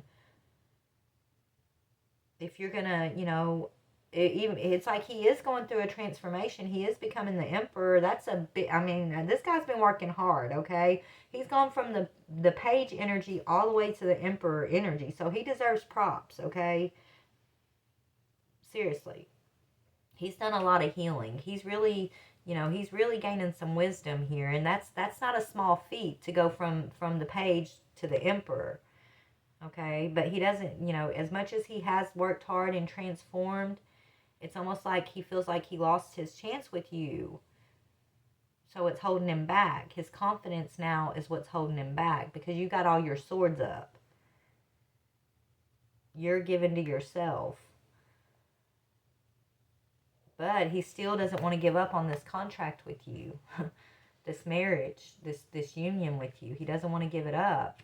Speaker 1: If you're going to, you know, it's like he is going through a transformation. He is becoming the emperor. That's a bit, I mean, this guy's been working hard, okay? He's gone from the page energy all the way to the emperor energy. So he deserves props, okay? Seriously. He's done a lot of healing. He's really, you know, he's really gaining some wisdom here. And that's not a small feat to go from the page to the emperor, okay? But he doesn't, you know, as much as he has worked hard and transformed, it's almost like he feels like he lost his chance with you. So it's holding him back. His confidence now is what's holding him back because you got all your swords up. You're given to yourself. But he still doesn't want to give up on this contract with you. This marriage, this union with you. He doesn't want to give it up.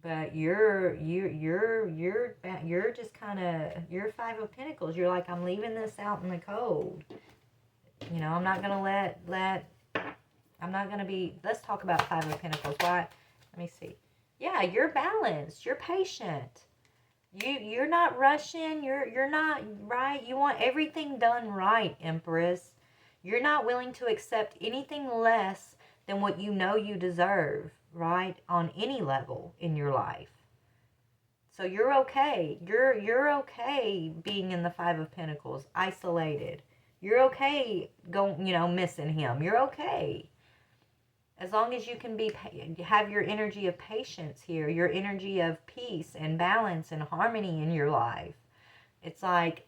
Speaker 1: But you're just kind of, you're Five of Pentacles. You're like, I'm leaving this out in the cold. You know, I'm not going to I'm not going to be, let's talk about Five of Pentacles. Why? Let me see. Yeah, you're balanced. You're patient. You're not rushing. You're not, right? You want everything done right, Empress. You're not willing to accept anything less than what you know you deserve, right? On any level in your life. So you're okay. You're okay being in the Five of Pentacles, isolated. You're okay going, you know, missing him. You're okay. As long as you can have your energy of patience here, your energy of peace and balance and harmony in your life. It's like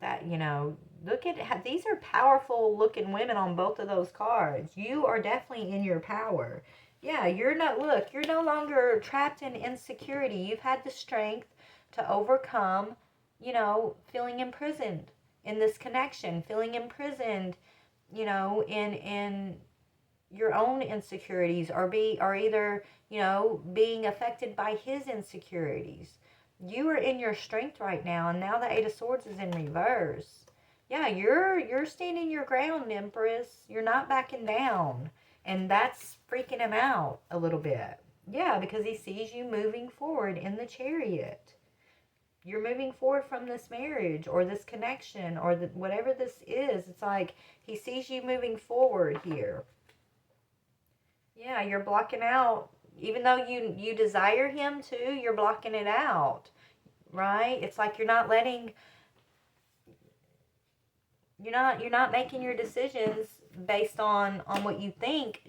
Speaker 1: that, you know, Look at how these are powerful looking women on both of those cards. You are definitely in your power. Yeah, you're no longer trapped in insecurity. You've had the strength to overcome, feeling imprisoned in this connection, feeling imprisoned, in your own insecurities, or either, being affected by his insecurities. You are in your strength right now, and now the Eight of Swords is in reverse. Yeah, you're standing your ground, Empress. You're not backing down. And that's freaking him out a little bit. Yeah, because he sees you moving forward in the Chariot. You're moving forward from this marriage or this connection or whatever this is. It's like he sees you moving forward here. Yeah, you're blocking out. Even though you desire him to, you're blocking it out. Right? It's like you're not making your decisions based on what you think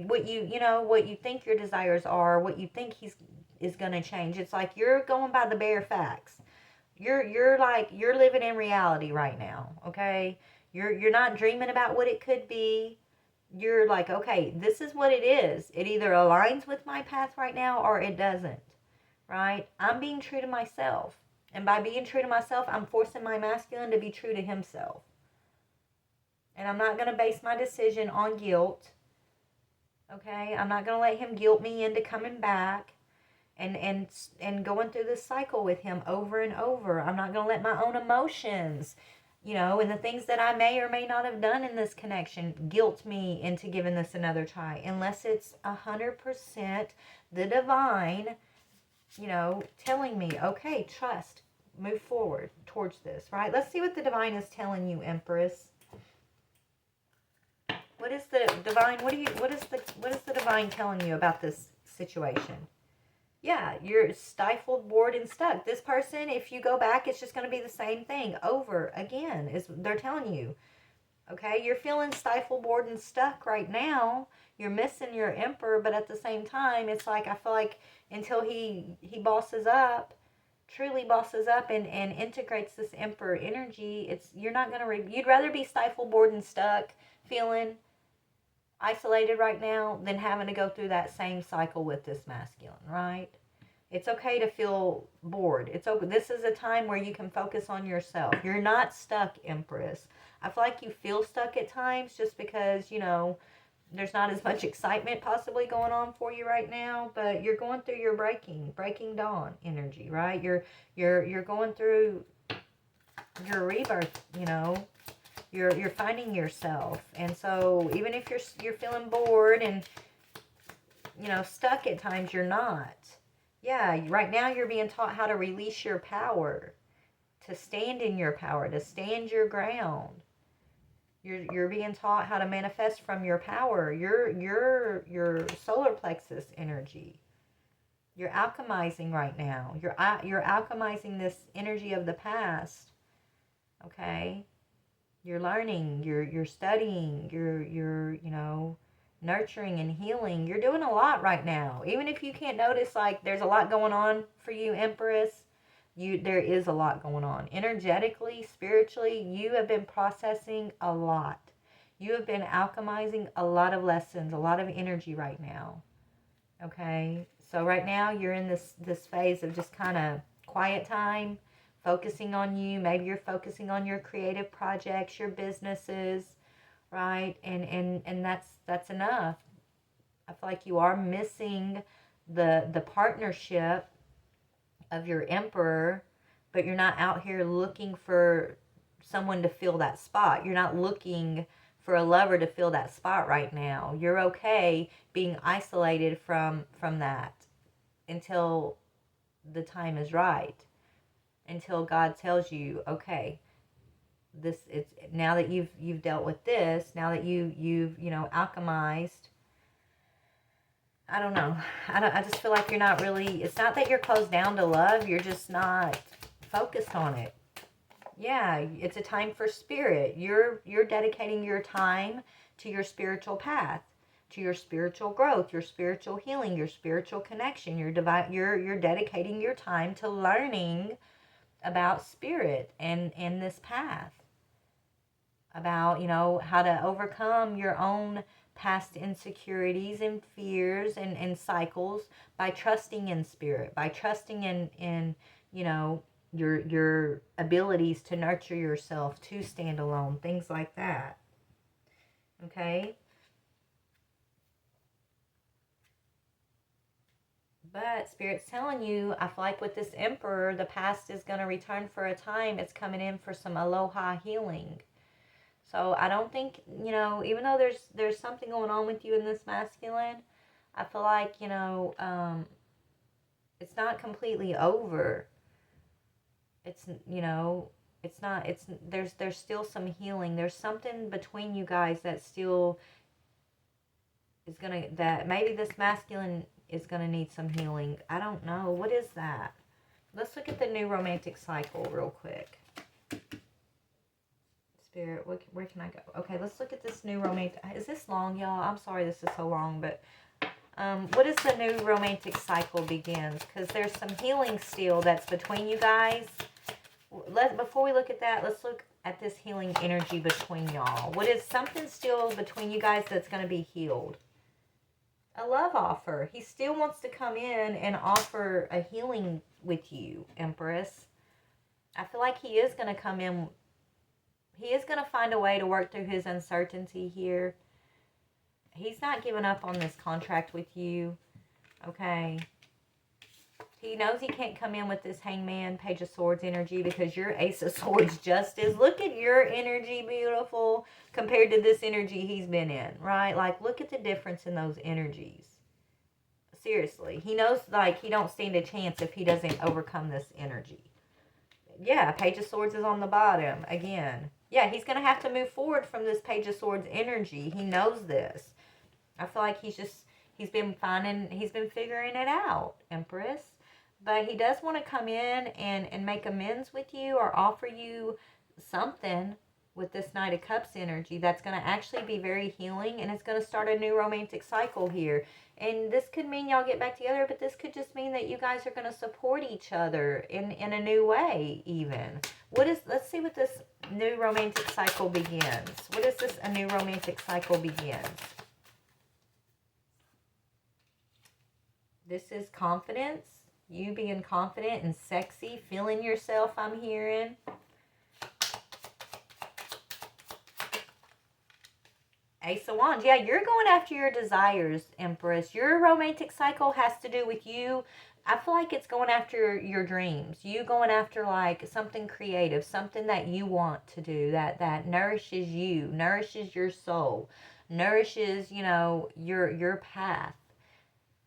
Speaker 1: what you think your desires are, what you think is going to change. It's like you're going by the bare facts. You're living in reality right now, okay? You're not dreaming about what it could be. You're like, okay, this is what it is. It either aligns with my path right now or it doesn't. Right? I'm being true to myself. And by being true to myself, I'm forcing my masculine to be true to himself. And I'm not going to base my decision on guilt. Okay? I'm not going to let him guilt me into coming back and going through this cycle with him over and over. I'm not going to let my own emotions, and the things that I may or may not have done in this connection guilt me into giving this another try. Unless it's 100% the divine, telling me, okay, trust, move forward towards this, right? Let's see what the divine is telling you, Empress. What is the divine? What is the divine telling you about this situation? Yeah, you're stifled, bored, and stuck. This person, if you go back, it's just going to be the same thing over again, is they're telling you. Okay, you're feeling stifled, bored, and stuck right now. You're missing your emperor, but at the same time, it's like I feel like until he bosses up, truly bosses up and integrates this emperor energy, you're not going to, you'd rather be stifled, bored, and stuck, feeling isolated right now than having to go through that same cycle with this masculine, right? It's okay to feel bored. It's okay. This is a time where you can focus on yourself. You're not stuck, Empress. I feel like you feel stuck at times just because, there's not as much excitement possibly going on for you right now, but you're going through your breaking dawn energy, right? You're going through your rebirth, You're finding yourself. And so even if you're feeling bored and stuck at times, you're not. Yeah, right now you're being taught how to release your power, to stand in your power, to stand your ground. You're being taught how to manifest from your power, your solar plexus energy. You're alchemizing right now. You're alchemizing this energy of the past. Okay? You're learning, you're studying, you're nurturing and healing. You're doing a lot right now. Even if you can't notice, like, there's a lot going on for you, Empress, there is a lot going on. Energetically, spiritually, you have been processing a lot. You have been alchemizing a lot of lessons, a lot of energy right now. Okay? So right now you're in this phase of just kind of quiet time, focusing on you. Maybe you're focusing on your creative projects, your businesses, right? And that's enough. I feel like you are missing the partnership of your emperor, but you're not out here looking for someone to fill that spot. You're not looking for a lover to fill that spot right now. You're okay being isolated from that until the time is right. Until God tells you, okay, it's now that you've dealt with this, now that you've alchemized. I don't know. I just feel like you're not really. It's not that you're closed down to love. You're just not focused on it. Yeah, it's a time for spirit. You're dedicating your time to your spiritual path, to your spiritual growth, your spiritual healing, your spiritual connection. You're dedicating your time to learning about spirit and this path. about, you know, how to overcome your own past insecurities and fears and cycles by trusting in spirit, by trusting in you know, your abilities to nurture yourself, to stand alone, things like that. Okay? But Spirit's telling you, I feel like with this Emperor, the past is going to return for a time. It's coming in for some aloha healing. So I don't think, you know, even though there's something going on with you in this masculine, I feel like, you know, it's not completely over. It's, you know, it's not, it's, there's still some healing. There's something between you guys that still is going to, that maybe this masculine is going to need some healing. I don't know. What is that? Let's look at the new romantic cycle real quick. Spirit, where can I go? Okay, let's look at this new romantic. Is this long, y'all? I'm sorry this is so long, but what is the new romantic cycle begins? Because there's some healing still that's between you guys. Before we look at that, let's look at this healing energy between y'all. What is something still between you guys that's going to be healed? A love offer. He still wants to come in and offer a healing with you, Empress. I feel like he is going to come in. He is going to find a way to work through his uncertainty here. He's not giving up on this contract with you. Okay. He knows he can't come in with this Hangman, Page of Swords energy because your Ace of Swords just is. Look at your energy, beautiful, compared to this energy he's been in, right? Like, look at the difference in those energies. Seriously. He knows, like, he don't stand a chance if he doesn't overcome this energy. Yeah, Page of Swords is on the bottom again. Yeah, he's going to have to move forward from this Page of Swords energy. He knows this. I feel like he's been figuring it out, Empress. But he does want to come in and make amends with you or offer you something with this Knight of Cups energy that's going to actually be very healing, and it's going to start a new romantic cycle here. And this could mean y'all get back together, but this could just mean that you guys are going to support each other in a new way, even. Let's see what this new romantic cycle begins. What is this a new romantic cycle begins? This is confidence. You being confident and sexy, feeling yourself, I'm hearing. Ace of Wands. Yeah, you're going after your desires, Empress. Your romantic cycle has to do with you. I feel like it's going after your dreams. You going after, like, something creative, something that you want to do, that nourishes you, nourishes your soul, nourishes, you know, your path.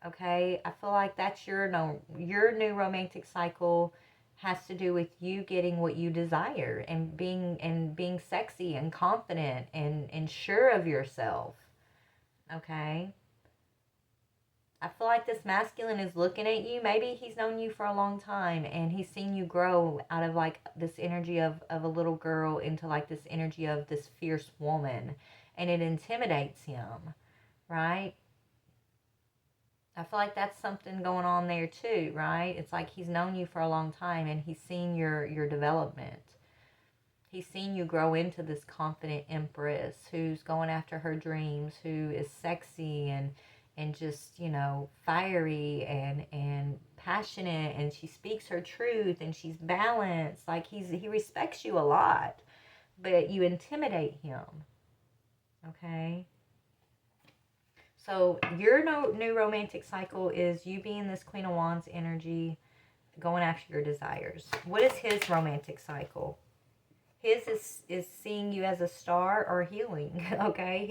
Speaker 1: Okay, I feel like that's your new romantic cycle has to do with you getting what you desire and being sexy and confident and sure of yourself. Okay. I feel like this masculine is looking at you. Maybe he's known you for a long time and he's seen you grow out of, like, this energy of a little girl into, like, this energy of this fierce woman, and it intimidates him, right? I feel like that's something going on there too, right? It's like he's known you for a long time and he's seen your development. He's seen you grow into this confident Empress who's going after her dreams, who is sexy and just, you know, fiery and passionate, and she speaks her truth and she's balanced. Like, he respects you a lot, but you intimidate him. Okay? So your new romantic cycle is you being this Queen of Wands energy, going after your desires. What is his romantic cycle? His is seeing you as a star or healing. Okay,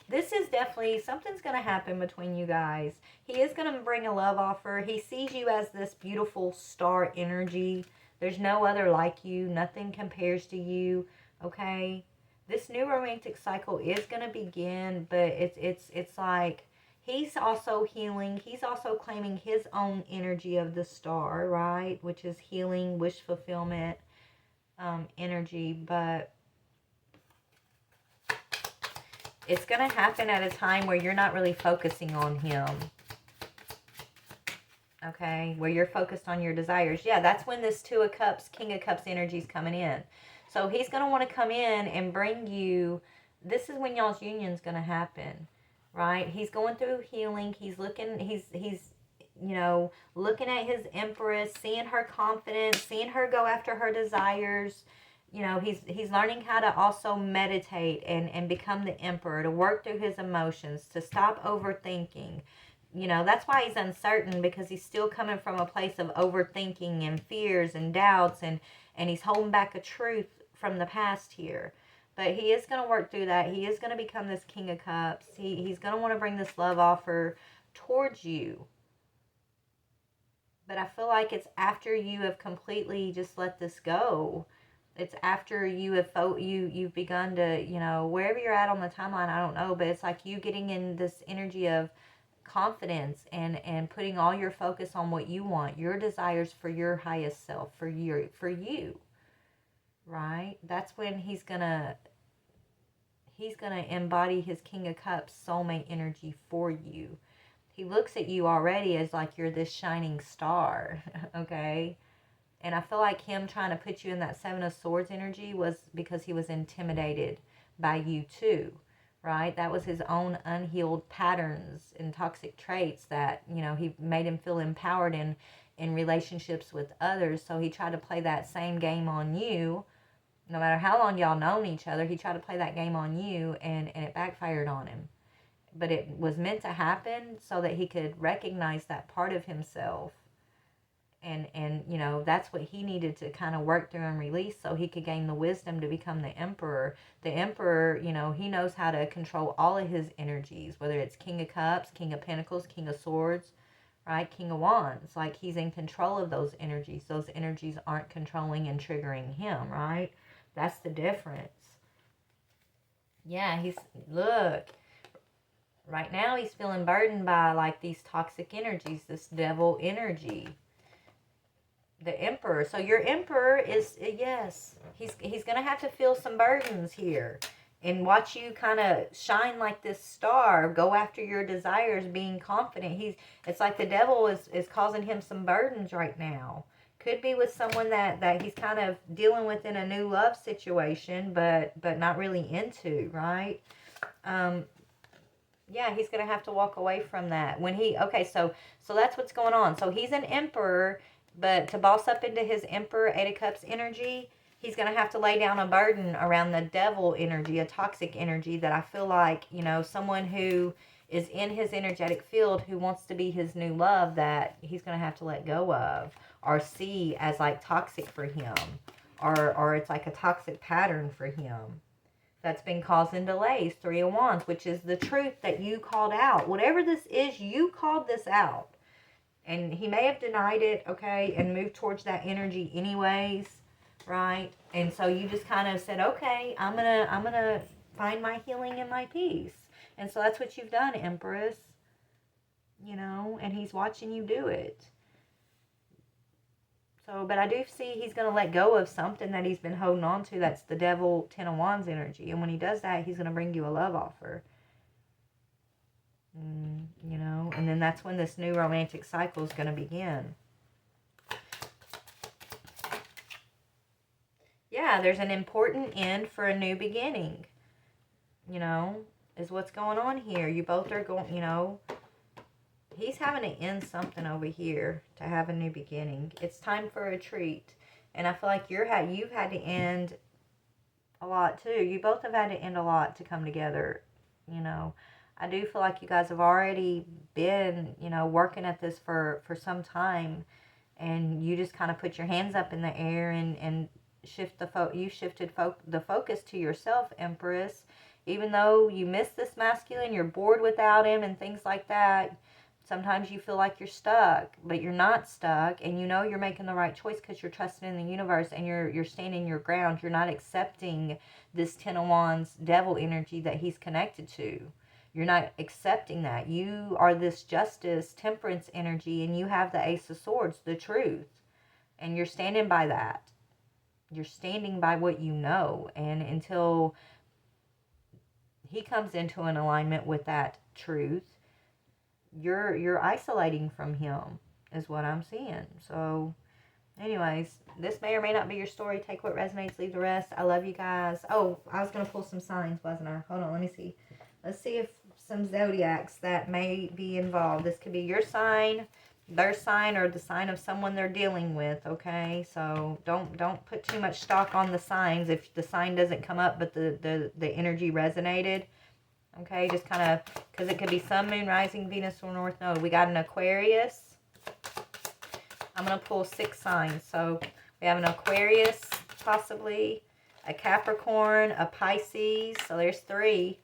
Speaker 1: this is definitely, something's going to happen between you guys. He is going to bring a love offer. He sees you as this beautiful star energy. There's no other like you. Nothing compares to you. Okay. This new romantic cycle is going to begin, but it's like he's also healing. He's also claiming his own energy of the star, right? Which is healing, wish fulfillment energy. But it's going to happen at a time where you're not really focusing on him. Okay? Where you're focused on your desires. Yeah, that's when this Two of Cups, King of Cups energy is coming in. So he's going to want to come in and bring you, this is when y'all's union's going to happen, right? He's going through healing. He's looking, you know, looking at his Empress, seeing her confidence, seeing her go after her desires. You know, he's learning how to also meditate and become the emperor, to work through his emotions, to stop overthinking. You know, that's why he's uncertain, because he's still coming from a place of overthinking and fears and doubts, and he's holding back a truth from the past here. But he is going to work through that. He is going to become this King of Cups. He's going to want to bring this love offer towards you. But I feel like it's after you have completely just let this go. It's after you have you've begun to, you know, wherever you're at on the timeline, I don't know, but it's like you getting in this energy of confidence and putting all your focus on what you want, your desires for your highest self, for you, right? That's when he's gonna embody his King of Cups soulmate energy for you. He looks at you already as like you're this shining star, okay? And I feel like him trying to put you in that Seven of Swords energy was because he was intimidated by you too, right? That was his own unhealed patterns and toxic traits that, you know, he made him feel empowered in relationships with others. So he tried to play that same game on you. No matter how long y'all known each other, he tried to play that game on you, and it backfired on him. But it was meant to happen so that he could recognize that part of himself. And you know, that's what he needed to kind of work through and release so he could gain the wisdom to become the emperor. The emperor, you know, he knows how to control all of his energies, whether it's King of Cups, King of Pentacles, King of Swords, right? King of Wands. Like, he's in control of those energies. Those energies aren't controlling and triggering him, right? That's the difference. Yeah, look, right now he's feeling burdened by like these toxic energies, this devil energy. The emperor. So your emperor is, yes, he's gonna have to feel some burdens here and watch you kind of shine like this star, go after your desires, being confident. It's like the devil is causing him some burdens right now. Could be with someone that he's kind of dealing with in a new love situation, but not really into, right? Yeah, he's gonna have to walk away from that when okay, so that's what's going on. So he's an emperor, but to boss up into his Emperor, Eight of Cups energy, he's going to have to lay down a burden around the devil energy, a toxic energy that I feel like, you know, someone who is in his energetic field who wants to be his new love, that he's going to have to let go of or see as like toxic for him, or it's like a toxic pattern for him that's been causing delays. Three of Wands, which is the truth that you called out. Whatever this is, you called this out. And he may have denied it, okay, and moved towards that energy anyways, right? And so you just kind of said, okay, I'm gonna find my healing and my peace. And so that's what you've done, Empress. You know, and he's watching you do it. So, but I do see he's going to let go of something that he's been holding on to. That's the devil, Ten of Wands energy. And when he does that, he's going to bring you a love offer. You know, and then that's when this new romantic cycle is going to begin. Yeah, there's an important end for a new beginning, you know, is what's going on here. You both are going, you know, he's having to end something over here to have a new beginning. It's time for a treat. And I feel like you've had to end a lot too. You both have had to end a lot to come together, you know. I do feel like you guys have already been, you know, working at this for some time, and you just kind of put your hands up in the air and shifted the focus to yourself, Empress. Even though you miss this masculine, you're bored without him and things like that. Sometimes you feel like you're stuck, but you're not stuck, and you know you're making the right choice because you're trusting in the universe and you're standing your ground. You're not accepting this Ten of Wands devil energy that he's connected to. You're not accepting that. You are this justice, temperance energy, and you have the Ace of Swords, the truth. And you're standing by that. You're standing by what you know. And until he comes into an alignment with that truth, you're isolating from him, is what I'm seeing. So, anyways, this may or may not be your story. Take what resonates, leave the rest. I love you guys. Oh, I was going to pull some signs, wasn't I? Hold on, let me see. Let's see if some zodiacs that may be involved. This could be your sign, their sign, or the sign of someone they're dealing with, okay? So don't put too much stock on the signs if the sign doesn't come up but the energy resonated. Okay, just kind of, because it could be sun, moon, rising, Venus, or North Node. We got an Aquarius. I'm going to pull 6 signs. So we have an Aquarius, possibly, a Capricorn, a Pisces. So there's 3.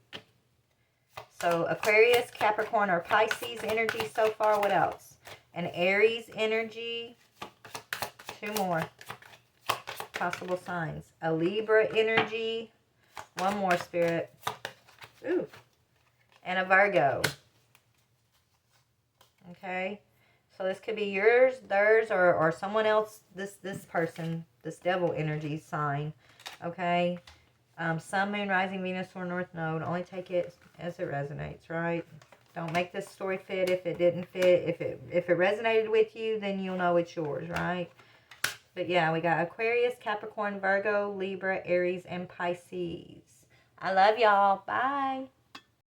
Speaker 1: So Aquarius, Capricorn, or Pisces energy so far. What else? An Aries energy. 2 more possible signs. A Libra energy. 1 more, Spirit. Ooh. And a Virgo. Okay. So this could be yours, theirs, or someone else, this person, this devil energy sign. Okay. Sun, moon, rising, Venus, or North Node. Only take it as it resonates, right? Don't make this story fit if it didn't fit. If it resonated with you, then you'll know it's yours, right? But yeah, we got Aquarius, Capricorn, Virgo, Libra, Aries, and Pisces. I love y'all. Bye.